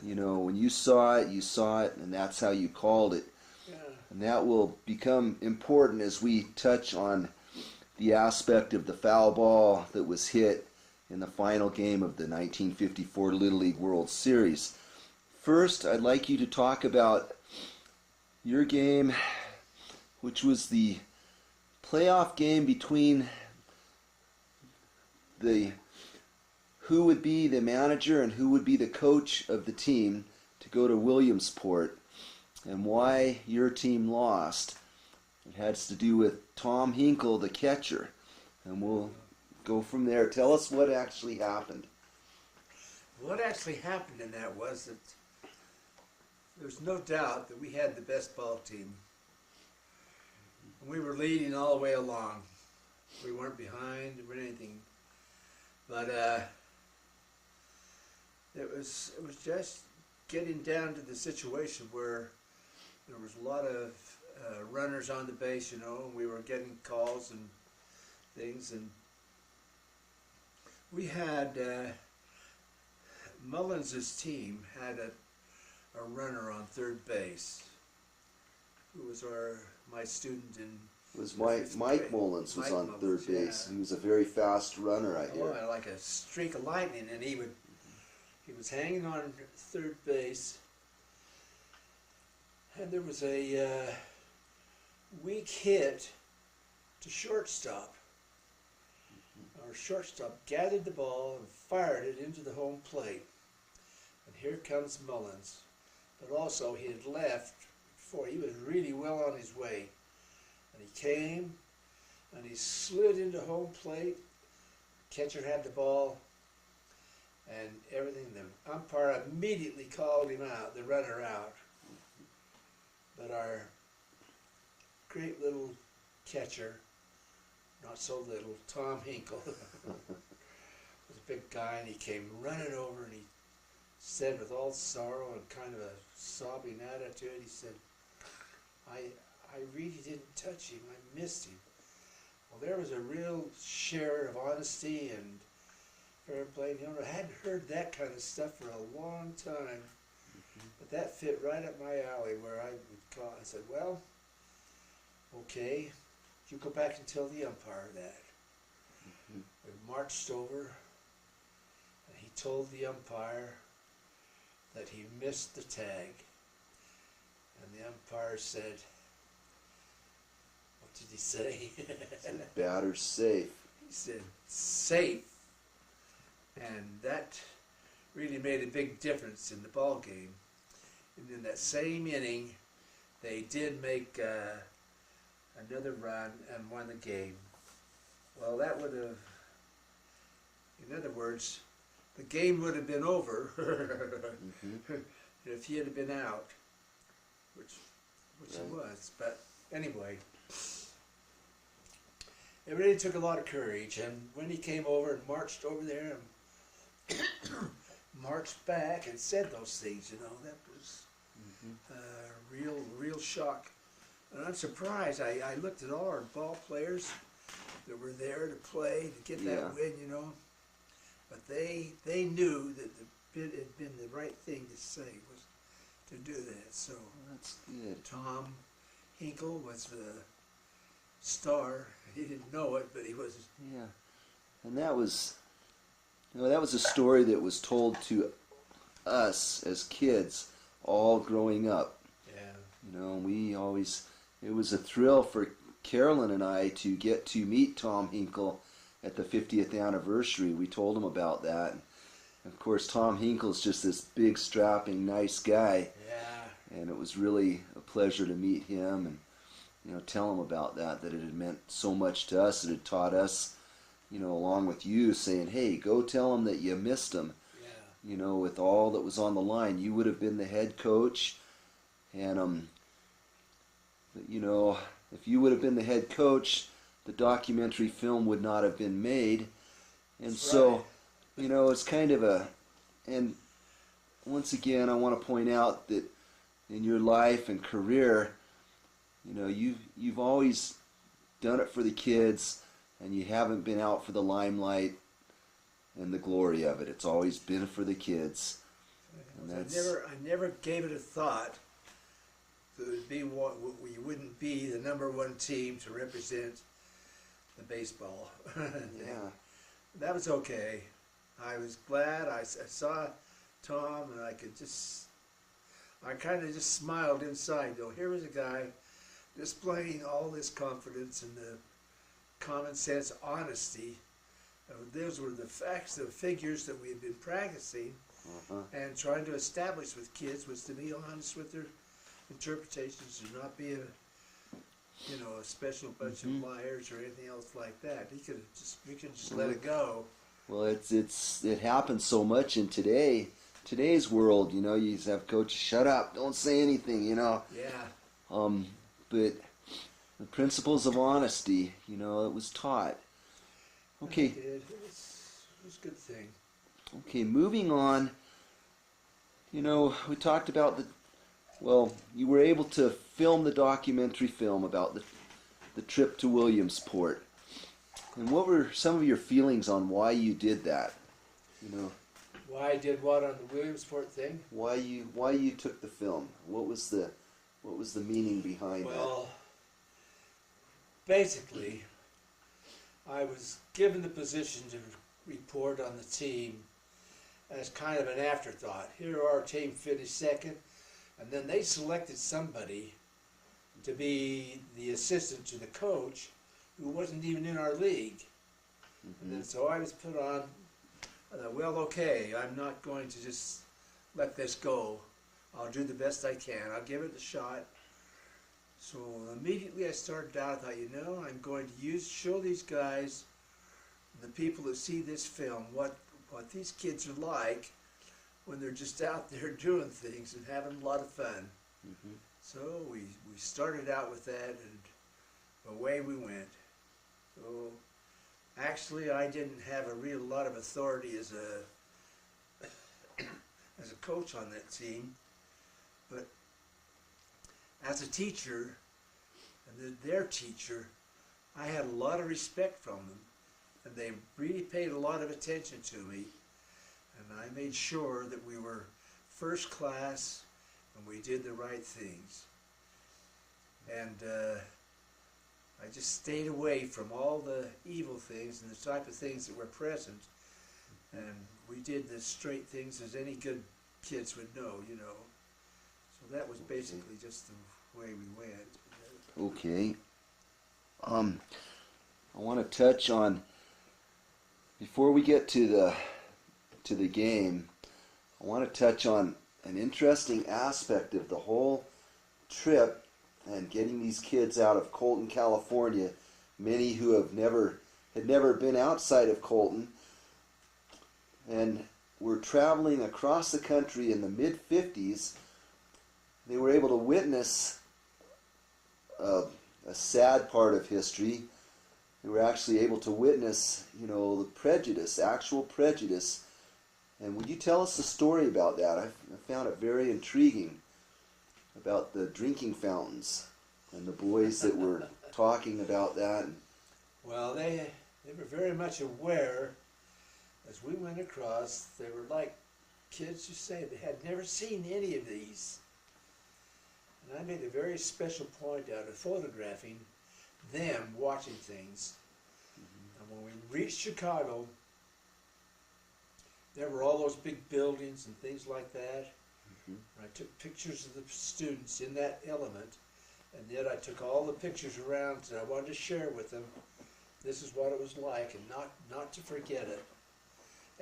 Speaker 1: You know, when you saw it, and that's how you called it.
Speaker 2: yeah.
Speaker 1: And that will become important as we touch on the aspect of the foul ball that was hit in the final game of the 1954 Little League World Series. First, I'd like you to talk about your game, which was the playoff game between who would be the manager and who would be the coach of the team to go to Williamsport, and why your team lost. It has to do with Tom Hinkle, the catcher. And we'll go from there. Tell us what actually happened.
Speaker 2: What actually happened in that was that there's no doubt that we had the best ball team. We were leading all the way along. We weren't behind or anything. But it was just getting down to the situation where there was a lot of runners on the base, you know, and we were getting calls and things, and we had Mullins' team had a runner on third base who was my student in.
Speaker 1: It was Mike Mullins was on third base.
Speaker 2: Yeah.
Speaker 1: He was a very fast runner, I hear.
Speaker 2: Oh, like a streak of lightning, and he was hanging on third base, and there was a weak hit to shortstop. Our shortstop gathered the ball and fired it into the home plate. And here comes Mullins. But also he had left before. He was really well on his way. And he came and he slid into home plate. Catcher had the ball and everything. The umpire immediately called him out, the runner out. But our great little catcher, not so little, Tom Hinkle, was a big guy, and he came running over and he said with all sorrow and kind of a sobbing attitude, he said, I really didn't touch him, I missed him. Well, there was a real share of honesty and fair play. You know, I hadn't heard that kind of stuff for a long time, but that fit right up my alley where I would call. I said, well, okay, you go back and tell the umpire that. We marched over, and he told the umpire that he missed the tag. And the umpire said, what did he say?
Speaker 1: Batter's safe.
Speaker 2: He said, safe. And that really made a big difference in the ball game. And in that same inning, they did make another run and won the game. Well, that would have, in other words, the game would have been over if he had been out, which
Speaker 1: Right.
Speaker 2: he was. But anyway, it really took a lot of courage. And when he came over and marched over there and marched back and said those things, you know, that was real shock. And I'm surprised. I looked at all our ball players that were there to play, to get that
Speaker 1: Yeah.
Speaker 2: win, you know. But they knew that it had been the right thing to say, was to do that. So
Speaker 1: That's good.
Speaker 2: Tom Hinkle was the star. He didn't know it, but he was.
Speaker 1: Yeah. And that was, that was a story that was told to us as kids all growing up.
Speaker 2: Yeah.
Speaker 1: We always, it was a thrill for Carolyn and I to get to meet Tom Hinkle at the 50th anniversary. We told him about that. And of course, Tom Hinkle's just this big, strapping, nice guy.
Speaker 2: Yeah.
Speaker 1: And it was really a pleasure to meet him and, tell him about that it had meant so much to us. It had taught us, along with you, saying, hey, go tell him that you missed him.
Speaker 2: Yeah.
Speaker 1: With all that was on the line. You would have been the head coach. And, if you would have been the head coach, the documentary film would not have been made. And
Speaker 2: That's
Speaker 1: so,
Speaker 2: right.
Speaker 1: it's kind of and once again, I want to point out that in your life and career, you've always done it for the kids, and you haven't been out for the limelight and the glory of it. It's always been for the kids. And
Speaker 2: I never gave it a thought that it would be we wouldn't be the #1 team to represent the baseball.
Speaker 1: Yeah.
Speaker 2: That was okay. I was glad. I saw Tom, and I kind of just smiled inside. Here was a guy displaying all this confidence and the common sense honesty. Those were the facts, the figures that we had been practicing and trying to establish with kids, was to be honest with their interpretations and not be a special bunch of liars or anything else like that. We could just
Speaker 1: Well,
Speaker 2: let it go.
Speaker 1: Well, it happens so much in today's world. You just have coaches shut up, don't say anything.
Speaker 2: Yeah.
Speaker 1: But the principles of honesty, it was taught. Okay.
Speaker 2: It did. It was a good thing.
Speaker 1: Okay, moving on. We talked about you were able to film the documentary film about the trip to Williamsport. And what were some of your feelings on why you did that?
Speaker 2: Why I did what on the Williamsport thing?
Speaker 1: Why you took the film? What was the meaning behind that?
Speaker 2: Well, basically, I was given the position to report on the team as kind of an afterthought. Here our team finished second, and then they selected somebody to be the assistant to the coach who wasn't even in our league. And then so I was put on, well, okay, I'm not going to just let this go. I'll do the best I can. I'll give it a shot. So immediately I started out, I thought, I'm going to show these guys, the people that see this film, what these kids are like when they're just out there doing things and having a lot of fun. So we started out with that, and away we went. So actually, I didn't have a lot of authority as a coach on that team, but as a teacher and their teacher, I had a lot of respect from them, and they really paid a lot of attention to me, and I made sure that we were first class and we did the right things. And I just stayed away from all the evil things and the type of things that were present, and we did the straight things as any good kids would know. So that was basically just the way we went.
Speaker 1: Okay. I want to touch on, before we get to the game, I want to touch on an interesting aspect of the whole trip and getting these kids out of Colton, California, many who had never been outside of Colton, and were traveling across the country in the mid-50s. They were able to witness a sad part of history. They were actually able to witness, the prejudice, actual prejudice. And would you tell us the story about that? I found it very intriguing, about the drinking fountains and the boys that were talking about that.
Speaker 2: Well, they were very much aware as we went across. They were like kids who say they had never seen any of these. And I made a very special point out of photographing them watching things. And when we reached Chicago, there were all those big buildings and things like that. I took pictures of the students in that element, and yet I took all the pictures around that I wanted to share with them. This is what it was like, and not to forget it.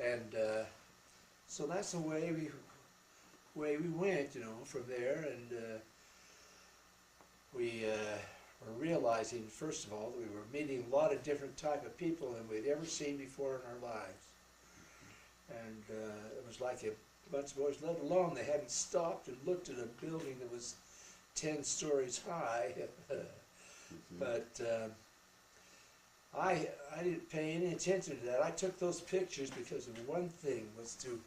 Speaker 2: And so that's the way we went, from there. And we were realizing, first of all, that we were meeting a lot of different type of people than we'd ever seen before in our lives. And it was like a bunch of boys, let alone they hadn't stopped and looked at a building that was 10 stories high. But I didn't pay any attention to that. I took those pictures because of one thing, was to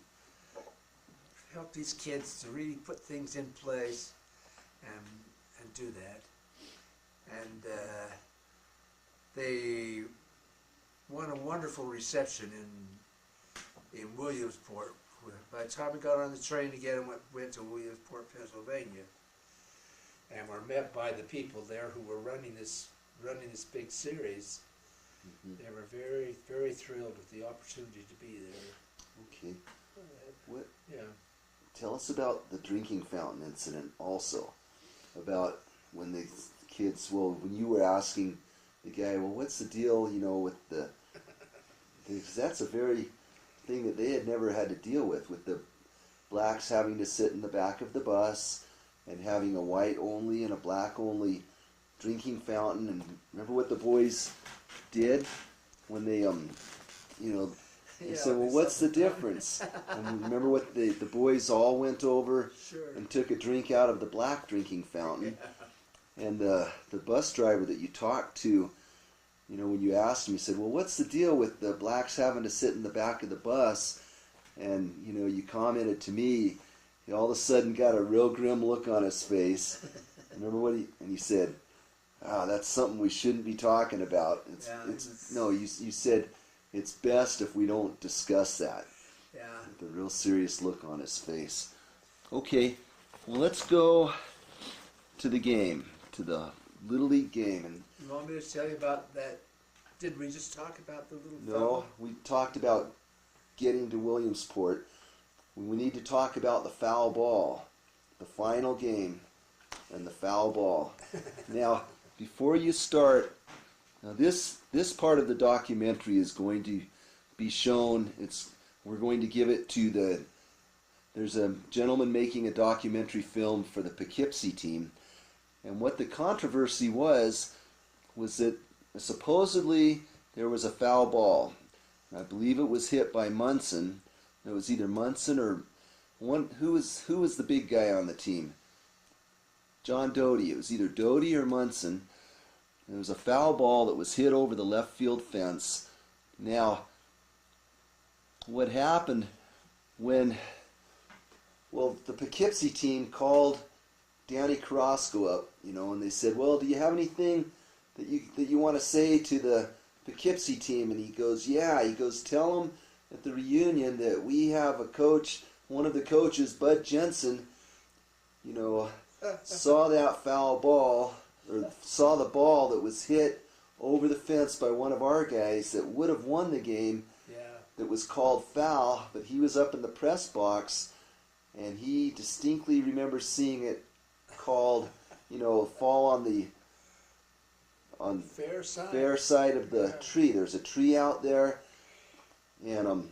Speaker 2: help these kids to really put things in place and do that. And they won a wonderful reception in Williamsport. By the time we got on the train again and went to Williamsport, Pennsylvania, and were met by the people there who were running this big series, they were very, very thrilled with the opportunity to be there.
Speaker 1: Okay. What?
Speaker 2: Yeah.
Speaker 1: Tell us about the drinking fountain incident also. About when the kids, when you were asking the guy, what's the deal, with the... Because that's a very thing that they had never had to deal with the blacks having to sit in the back of the bus and having a white only and a black only drinking fountain, and remember what the boys did when they they
Speaker 2: Yeah,
Speaker 1: said, well, what's the difference? And remember what the boys all went over
Speaker 2: Sure.
Speaker 1: and took a drink out of the black drinking fountain. And the bus driver that you talked to, when you asked him, he said, well, what's the deal with the blacks having to sit in the back of the bus? And, you commented to me, he all of a sudden got a real grim look on his face. Remember what he said, that's something we shouldn't be talking about. You said, it's best if we don't discuss that.
Speaker 2: Yeah.
Speaker 1: With a real serious look on his face. Okay, well, let's go to the game, to the Little League game. And
Speaker 2: You want me to tell you about that? Did we just talk about the little
Speaker 1: no,
Speaker 2: fellow?
Speaker 1: we talked about getting to Williamsport. We need to talk about the foul ball, the final game, and the foul ball. Now, before you start, this part of the documentary is going to be shown. We're going to give it to there's a gentleman making a documentary film for the Poughkeepsie team, and what the controversy was that supposedly there was a foul ball. I believe it was hit by Munson. It was either Munson or one. Who was the big guy on the team? John Doty. It was either Doty or Munson. It was a foul ball that was hit over the left field fence. Now, what happened when the Poughkeepsie team called Danny Carrasco up, and they said, well, do you have anything that you want to say to the Poughkeepsie team? And he goes, yeah. He goes, tell them at the reunion that we have a coach, one of the coaches, Bud Jensen, saw that foul ball, or saw the ball that was hit over the fence by one of our guys that would have won the game.
Speaker 2: Yeah.
Speaker 1: That was called foul, but he was up in the press box, and he distinctly remembers seeing it called, fall on the fair side of the tree. There's a tree out there, and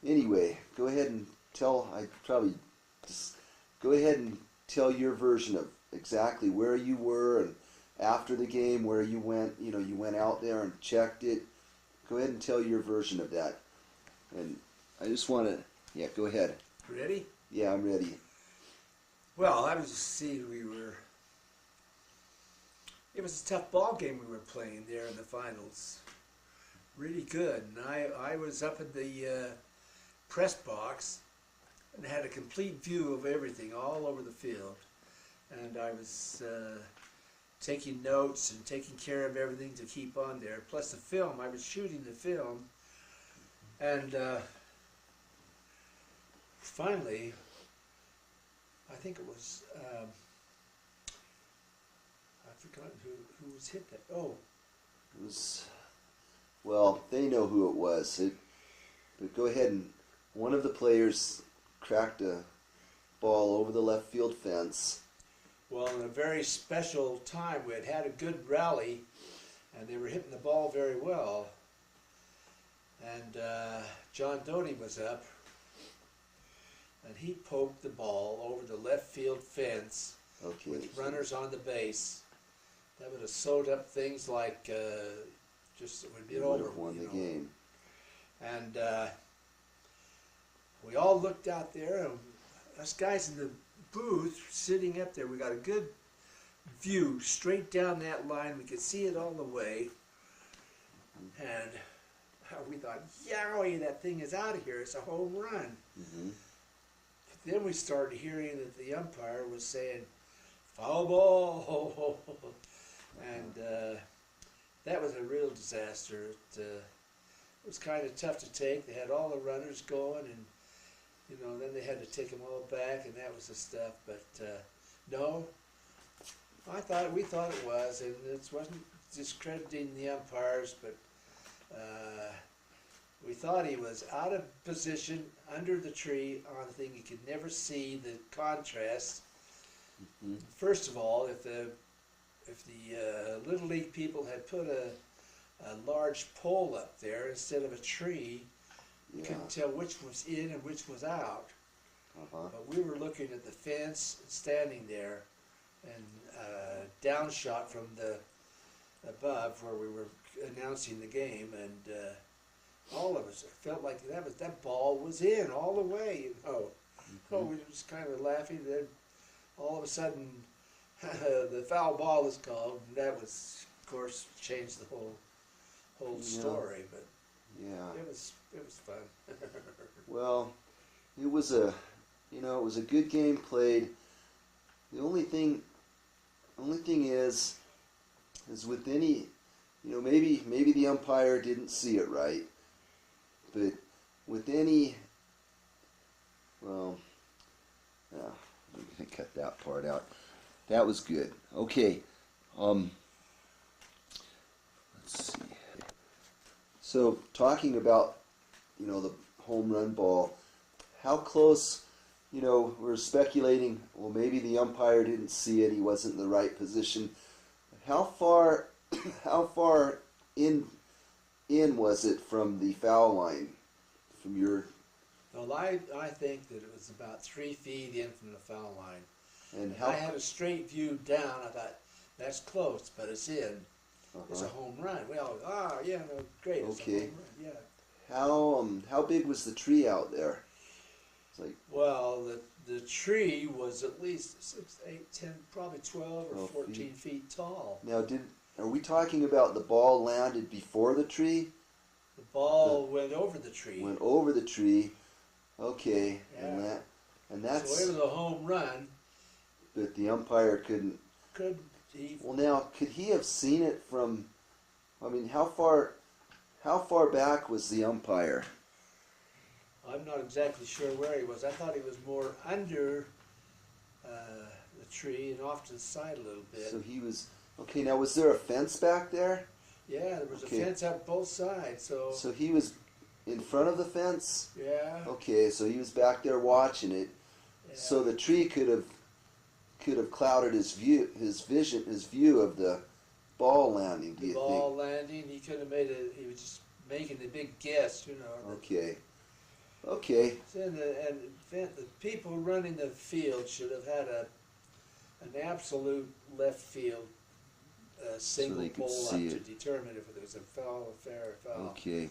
Speaker 1: anyway, go ahead and tell your version of exactly where you were, and after the game where you went. You went out there and checked it. Go ahead and tell your version of that. And I just want to, go ahead.
Speaker 2: Ready?
Speaker 1: Yeah, I'm ready.
Speaker 2: Well, I was just seeing it was a tough ball game we were playing there in the finals. Really good. And I was up in the press box and had a complete view of everything all over the field. And I was taking notes and taking care of everything to keep on there. Plus the film, I was shooting the film. And finally, I think it was, I've forgotten who was hit that. Oh.
Speaker 1: It was, they know who it was. But go ahead, and one of the players cracked a ball over the left field fence.
Speaker 2: Well, in a very special time, we had a good rally, and they were hitting the ball very well. And John Doty was up, and he poked the ball over the left field fence with runners on the base. That would have sewed up things like just it would be over.
Speaker 1: Won the game.
Speaker 2: And we all looked out there, and us guys in the booth sitting up there, we got a good view straight down that line. We could see it all the way, and we thought, yowie, that thing is out of here. It's a home run.
Speaker 1: Mm-hmm.
Speaker 2: But then we started hearing that the umpire was saying, foul ball. And that was a real disaster. It was kind of tough to take. They had all the runners going, and then they had to take them all back, and that was the stuff. But no, we thought it was, and it wasn't discrediting the umpires, but we thought he was out of position under the tree on the thing. You could never see the contrast. Mm-hmm. First of all, if the Little League people had put a large pole up there instead of a tree, you couldn't tell which was in and which was out.
Speaker 1: Uh-huh.
Speaker 2: But we were looking at the fence and standing there, and down shot from the above where we were announcing the game, and all of us felt like that ball was in all the way. You know, oh, we were just kind of laughing. Then all of a sudden, the foul ball is called, and that was, of course, changed the whole story. But
Speaker 1: yeah,
Speaker 2: it was fun.
Speaker 1: well, it was a good game played. The only thing is with any, maybe the umpire didn't see it right, but with any, well, yeah, I'm gonna cut that part out. That was good. Okay, let's see. So talking about, the home run ball, how close, we're speculating, well, maybe the umpire didn't see it, he wasn't in the right position. How far in was it from the foul line? From your...
Speaker 2: Well, I think that it was about 3 feet in from the foul line.
Speaker 1: And
Speaker 2: I had a straight view down. I thought, that's close, but it's in. It's a
Speaker 1: Uh-huh.
Speaker 2: home run. We all, yeah, no, great. It's
Speaker 1: Okay.
Speaker 2: a home run, yeah.
Speaker 1: How big was the tree out there? It's like,
Speaker 2: Well, the tree was at least 6, 8, 10, probably 12 or
Speaker 1: 12
Speaker 2: 14 feet tall.
Speaker 1: now are we talking about the ball landed before the tree?
Speaker 2: The ball went over the tree.
Speaker 1: Went over the tree. Okay,
Speaker 2: Yeah.
Speaker 1: and that's...
Speaker 2: So it was a home run.
Speaker 1: But the umpire couldn't...
Speaker 2: Could he?
Speaker 1: Well, now, could he have seen it from... I mean, how far back was the umpire?
Speaker 2: I'm not exactly sure where he was. I thought he was more under the tree and off to the side a little bit.
Speaker 1: So he was... Okay, now, was there a fence back there?
Speaker 2: Yeah, there was
Speaker 1: Okay.
Speaker 2: a fence up both sides.
Speaker 1: So he was in front of the fence?
Speaker 2: Yeah.
Speaker 1: Okay, so he was back there watching it.
Speaker 2: Yeah.
Speaker 1: So the tree could have clouded his view of the ball landing. Do
Speaker 2: The
Speaker 1: you
Speaker 2: ball landing, he could have made it. He was just making a big guess, you know.
Speaker 1: think? Okay.
Speaker 2: And the people running the field should have had an absolute left field single
Speaker 1: they could
Speaker 2: pole up
Speaker 1: see
Speaker 2: to
Speaker 1: it.
Speaker 2: determine if it was a foul, a fair foul.
Speaker 1: Okay.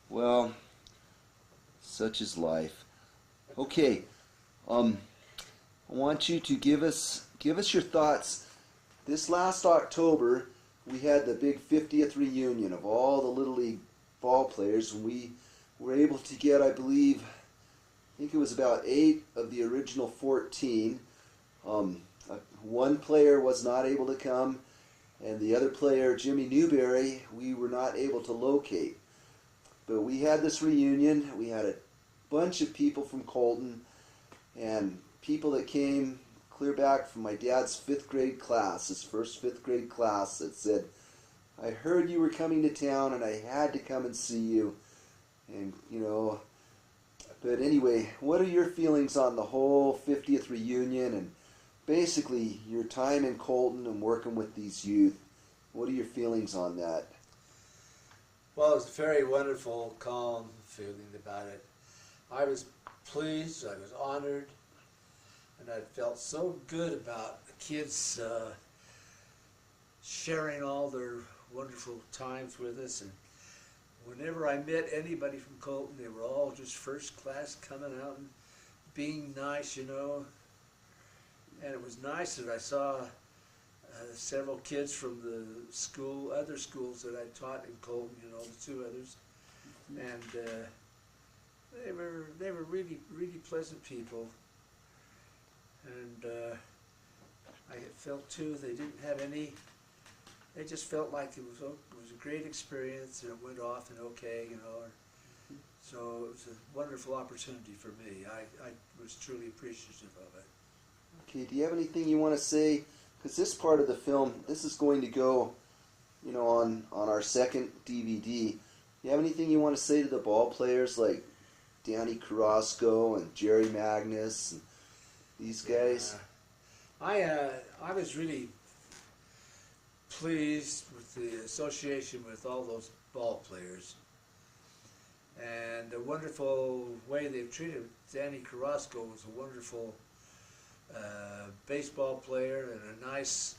Speaker 1: Well, such is life. Okay. I want you to give us your thoughts. This last October, we had the big 50th reunion of all the Little League ball players, and we were able to get, I think it was about 8 of the original 14. One player was not able to come, and the other player, Jimmy Newberry, we were not able to locate. But we had this reunion. We had a bunch of people from Colton, and people that came clear back from my dad's 5th grade class, his first 5th grade class, that said, I heard you were coming to town and I had to come and see you. And, but anyway, what are your feelings on the whole 50th reunion and basically your time in Colton and working with these youth? What are your feelings on that?
Speaker 2: Well, it was a very wonderful, calm feeling about it. I was pleased, I was honored, and I felt so good about the kids sharing all their wonderful times with us. And whenever I met anybody from Colton, they were all just first class, coming out and being nice, And it was nice that I saw several kids from the other schools that I taught in Colton, the 2 others, and they were really, really pleasant people. And I felt too they didn't have any. They just felt like it was a great experience, and it went off and okay, So it was a wonderful opportunity for me. I was truly appreciative of it.
Speaker 1: Okay, do you have anything you want to say? Because this part of the film, this is going to go, on our second DVD. Do you have anything you want to say to the ball players like Danny Carrasco and Jerry Magnus and these guys?
Speaker 2: I was really pleased with the association with all those ball players and the wonderful way they've treated Danny Carrasco was a wonderful baseball player and a nice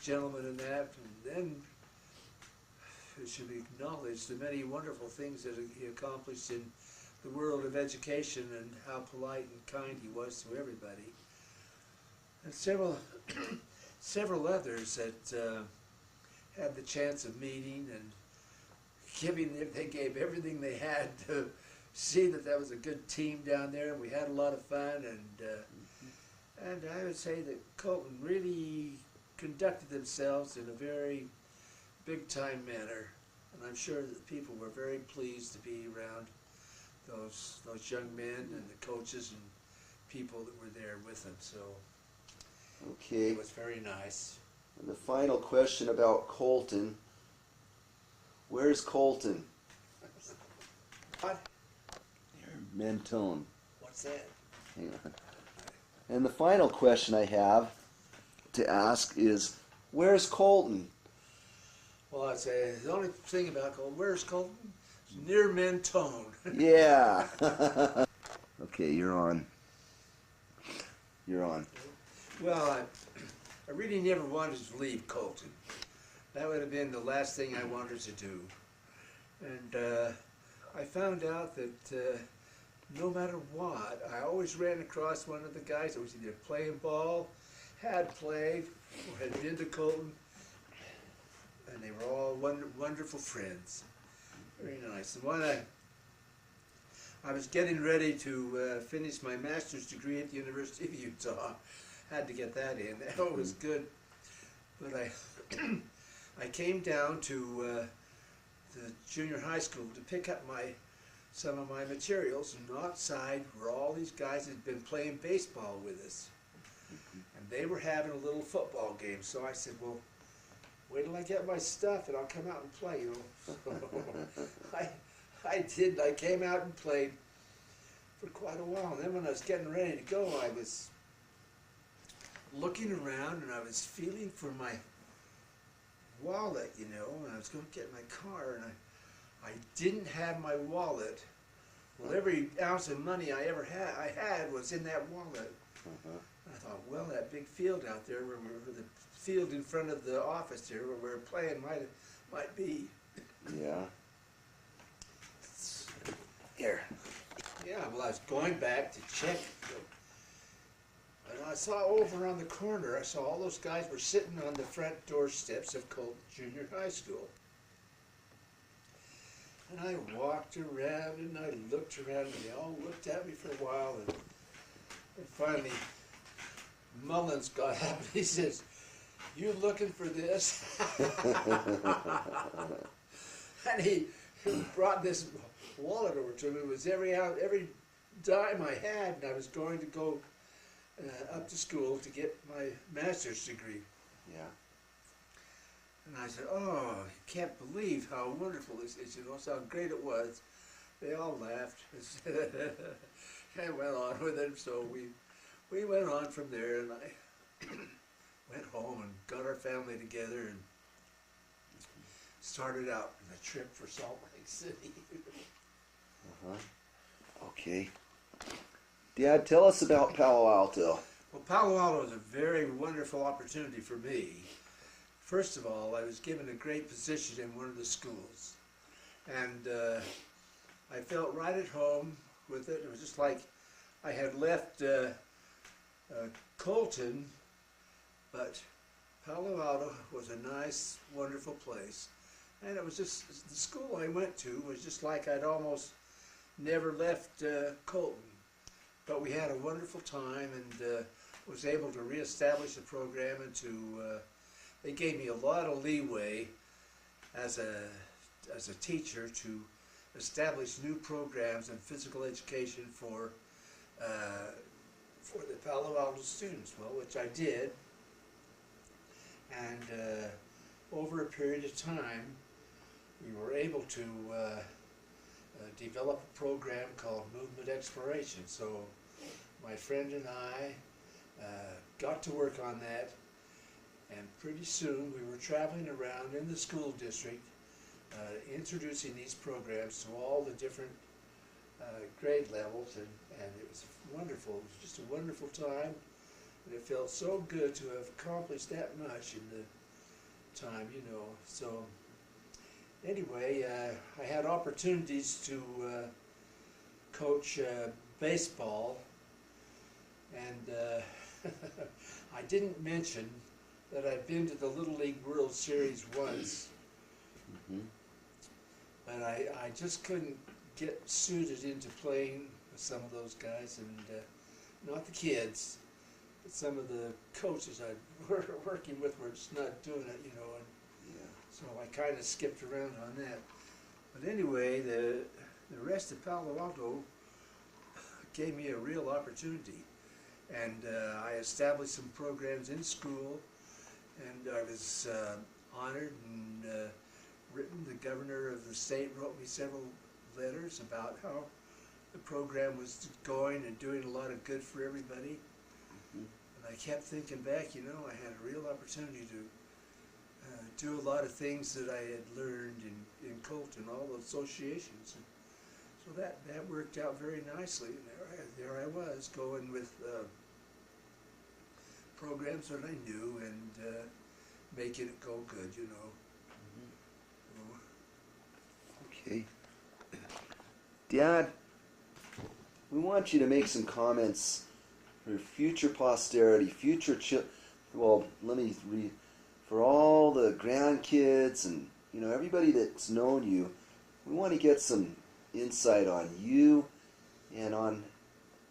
Speaker 2: gentleman in that. And then it should be acknowledged the many wonderful things that he accomplished in the world of education and how polite and kind he was to everybody. And several others that had the chance of meeting and they gave everything they had to see that was a good team down there, and we had a lot of fun. And I would say that Colton really conducted themselves in a very big-time manner, and I'm sure that the people were very pleased to be around those young men and the coaches and people that were there with them. So
Speaker 1: Okay.
Speaker 2: it was very nice.
Speaker 1: And the final question about Colton. Where's Colton?
Speaker 2: What?
Speaker 1: Mentone.
Speaker 2: What's that?
Speaker 1: Hang on. And the final question I have to ask is, where's Colton?
Speaker 2: Well, I'd say the only thing about Colton, where's Colton? It's near Mentone.
Speaker 1: Yeah. Okay, you're on. You're on.
Speaker 2: Well, I really never wanted to leave Colton. That would have been the last thing I wanted to do. And I found out that no matter what, I always ran across one of the guys that was either playing ball, had played, or had been to Colton, and they were all wonderful friends. Very nice. And when I was getting ready to finish my master's degree at the University of Utah, had to get that in. That was good. But I came down to the junior high school to pick up some of my materials, and outside were all these guys that had been playing baseball with us. And they were having a little football game, so I said, well, wait till I get my stuff and I'll come out and play, you know. So I did. I came out and played for quite a while. And then when I was getting ready to go, I was looking around and I was feeling for my wallet, you know, and I was going to get my car, and I didn't have my wallet. Well, every ounce of money I had was in that wallet. I thought, well, that big field out there, the field in front of the office here where we were playing might be.
Speaker 1: Yeah. Here.
Speaker 2: Yeah, well, I was going back to check, and I saw over on the corner, I saw all those guys were sitting on the front doorsteps of Colton Junior High School. And I walked around and I looked around, and they all looked at me for a while, and finally Mullins got up and he says, "You looking for this?" And he brought this wallet over to me. It was every dime I had, and I was going to go up to school to get my master's degree.
Speaker 1: Yeah.
Speaker 2: And I said, "Oh, I can't believe how wonderful this is, you know, how great it was." They all laughed and went on with it. So we went on from there, and I went home and got our family together and started out on a trip for Salt Lake City.
Speaker 1: Okay. Dad, tell us about Palo Alto.
Speaker 2: Well, Palo Alto was a very wonderful opportunity for me. First of all, I was given a great position in one of the schools, and I felt right at home with it. It was just like I had left Colton, but Palo Alto was a nice, wonderful place. And it was just, the school I went to was just like I'd almost never left Colton. But we had a wonderful time, and was able to reestablish the program, and they gave me a lot of leeway as a teacher to establish new programs in physical education for the Palo Alto students, well, which I did. And over a period of time, we were able to develop a program called Movement Exploration. So my friend and I got to work on that, and pretty soon we were traveling around in the school district introducing these programs to all the different grade levels, and it was wonderful. It was just a wonderful time, And it felt so good to have accomplished that much in the time, you know. So anyway, I had opportunities to coach baseball, and I didn't mention that I'd been to the Little League World Series once, but I just couldn't get suited into playing with some of those guys, and not the kids, but some of the coaches I were working with were just not doing it, you know, and so I kind of skipped around on that. But anyway, the rest of Palo Alto gave me a real opportunity, and I established some programs in school, and I was honored and written. The governor of the state wrote me several letters about how the program was going and doing a lot of good for everybody. And I kept thinking back, you know, I had a real opportunity to do a lot of things that I had learned in Colton, all the associations. And so that worked out very nicely. And there I was going with programs that I knew and making it go good, you know.
Speaker 1: Okay. Dad, we want you to make some comments for future posterity, well, let me read, for all the grandkids and, you know, everybody that's known you, we want to get some insight on you and on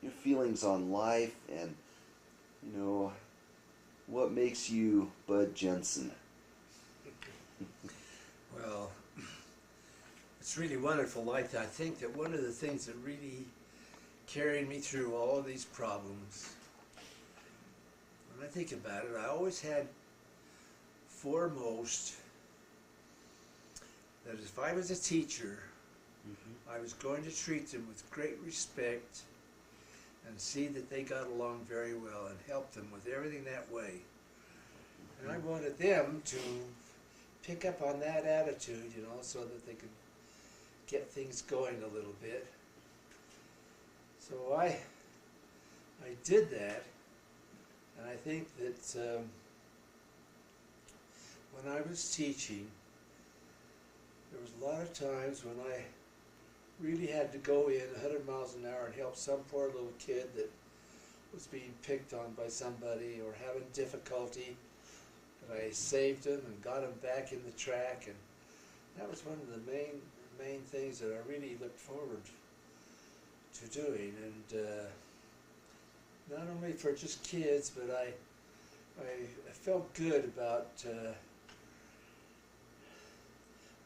Speaker 1: your feelings on life and, you know, what makes you Bud Jensen.
Speaker 2: Well, it's really wonderful. I think that one of the things that really carried me through all of these problems, when I think about it, I always had foremost that if I was a teacher, I was going to treat them with great respect and see that they got along very well and help them with everything that way. And I wanted them to pick up on that attitude, you know, so that they could get things going a little bit. So I did that, and I think that when I was teaching, there was a lot of times when I really had to go in 100 miles an hour and help some poor little kid that was being picked on by somebody or having difficulty, and I saved him and got him back in the track, and that was one of the main things that I really looked forward to doing. And not only for just kids, but I felt good about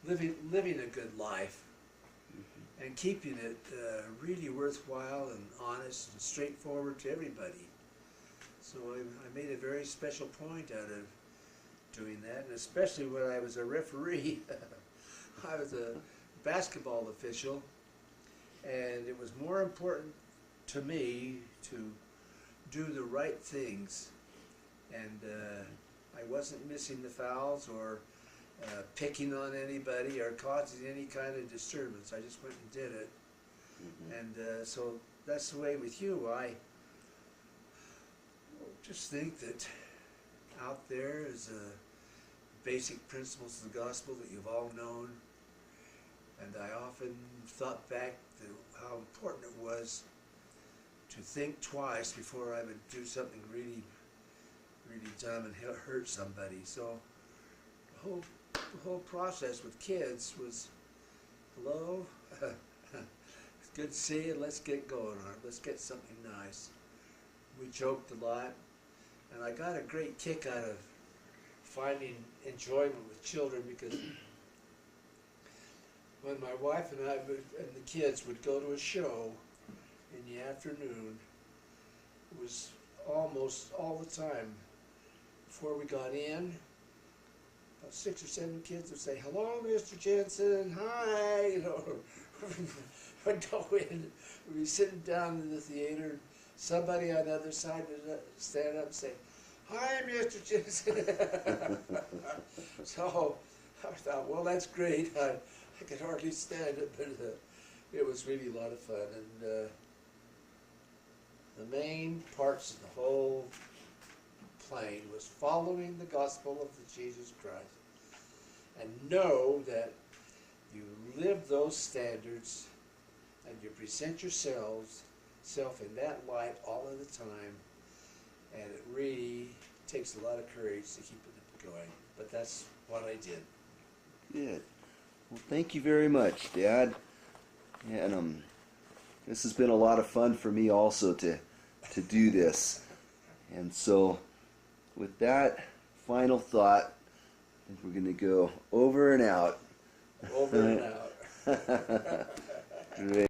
Speaker 2: living a good life and keeping it really worthwhile and honest and straightforward to everybody. So I made a very special point out of doing that, and especially when I was a referee. I was a basketball official, and it was more important to me to do the right things, and I wasn't missing the fouls or picking on anybody or causing any kind of disturbance. I just went and did it. And so that's the way with you. I just think that out there is basic principles of the gospel that you've all known, and I often thought back to how important it was to think twice before I would do something really, really dumb and hurt somebody. So the whole process with kids was, hello, it's good to see you, let's get going on it, let's get something nice. We joked a lot, and I got a great kick out of finding enjoyment with children, because when my wife and I and the kids would go to a show in the afternoon, it was almost all the time before we got in, about 6 or 7 kids would say, "Hello, Mr. Jensen, hi," you know. We'd go in, we'd be sitting down in the theater, and somebody on the other side would stand up and say, "Hi, Mr. Jensen." So I thought, well, that's great. I could hardly stand it, but it was really a lot of fun. And the main parts of the whole plain was following the gospel of the Jesus Christ, and know that you live those standards and you present self in that light all of the time, and it really takes a lot of courage to keep it going. But that's what I did.
Speaker 1: Good. Well, thank you very much, Dad. And this has been a lot of fun for me also to do this. And so, with that final thought, I think we're going to go over and out.
Speaker 2: Over and out.
Speaker 1: Great.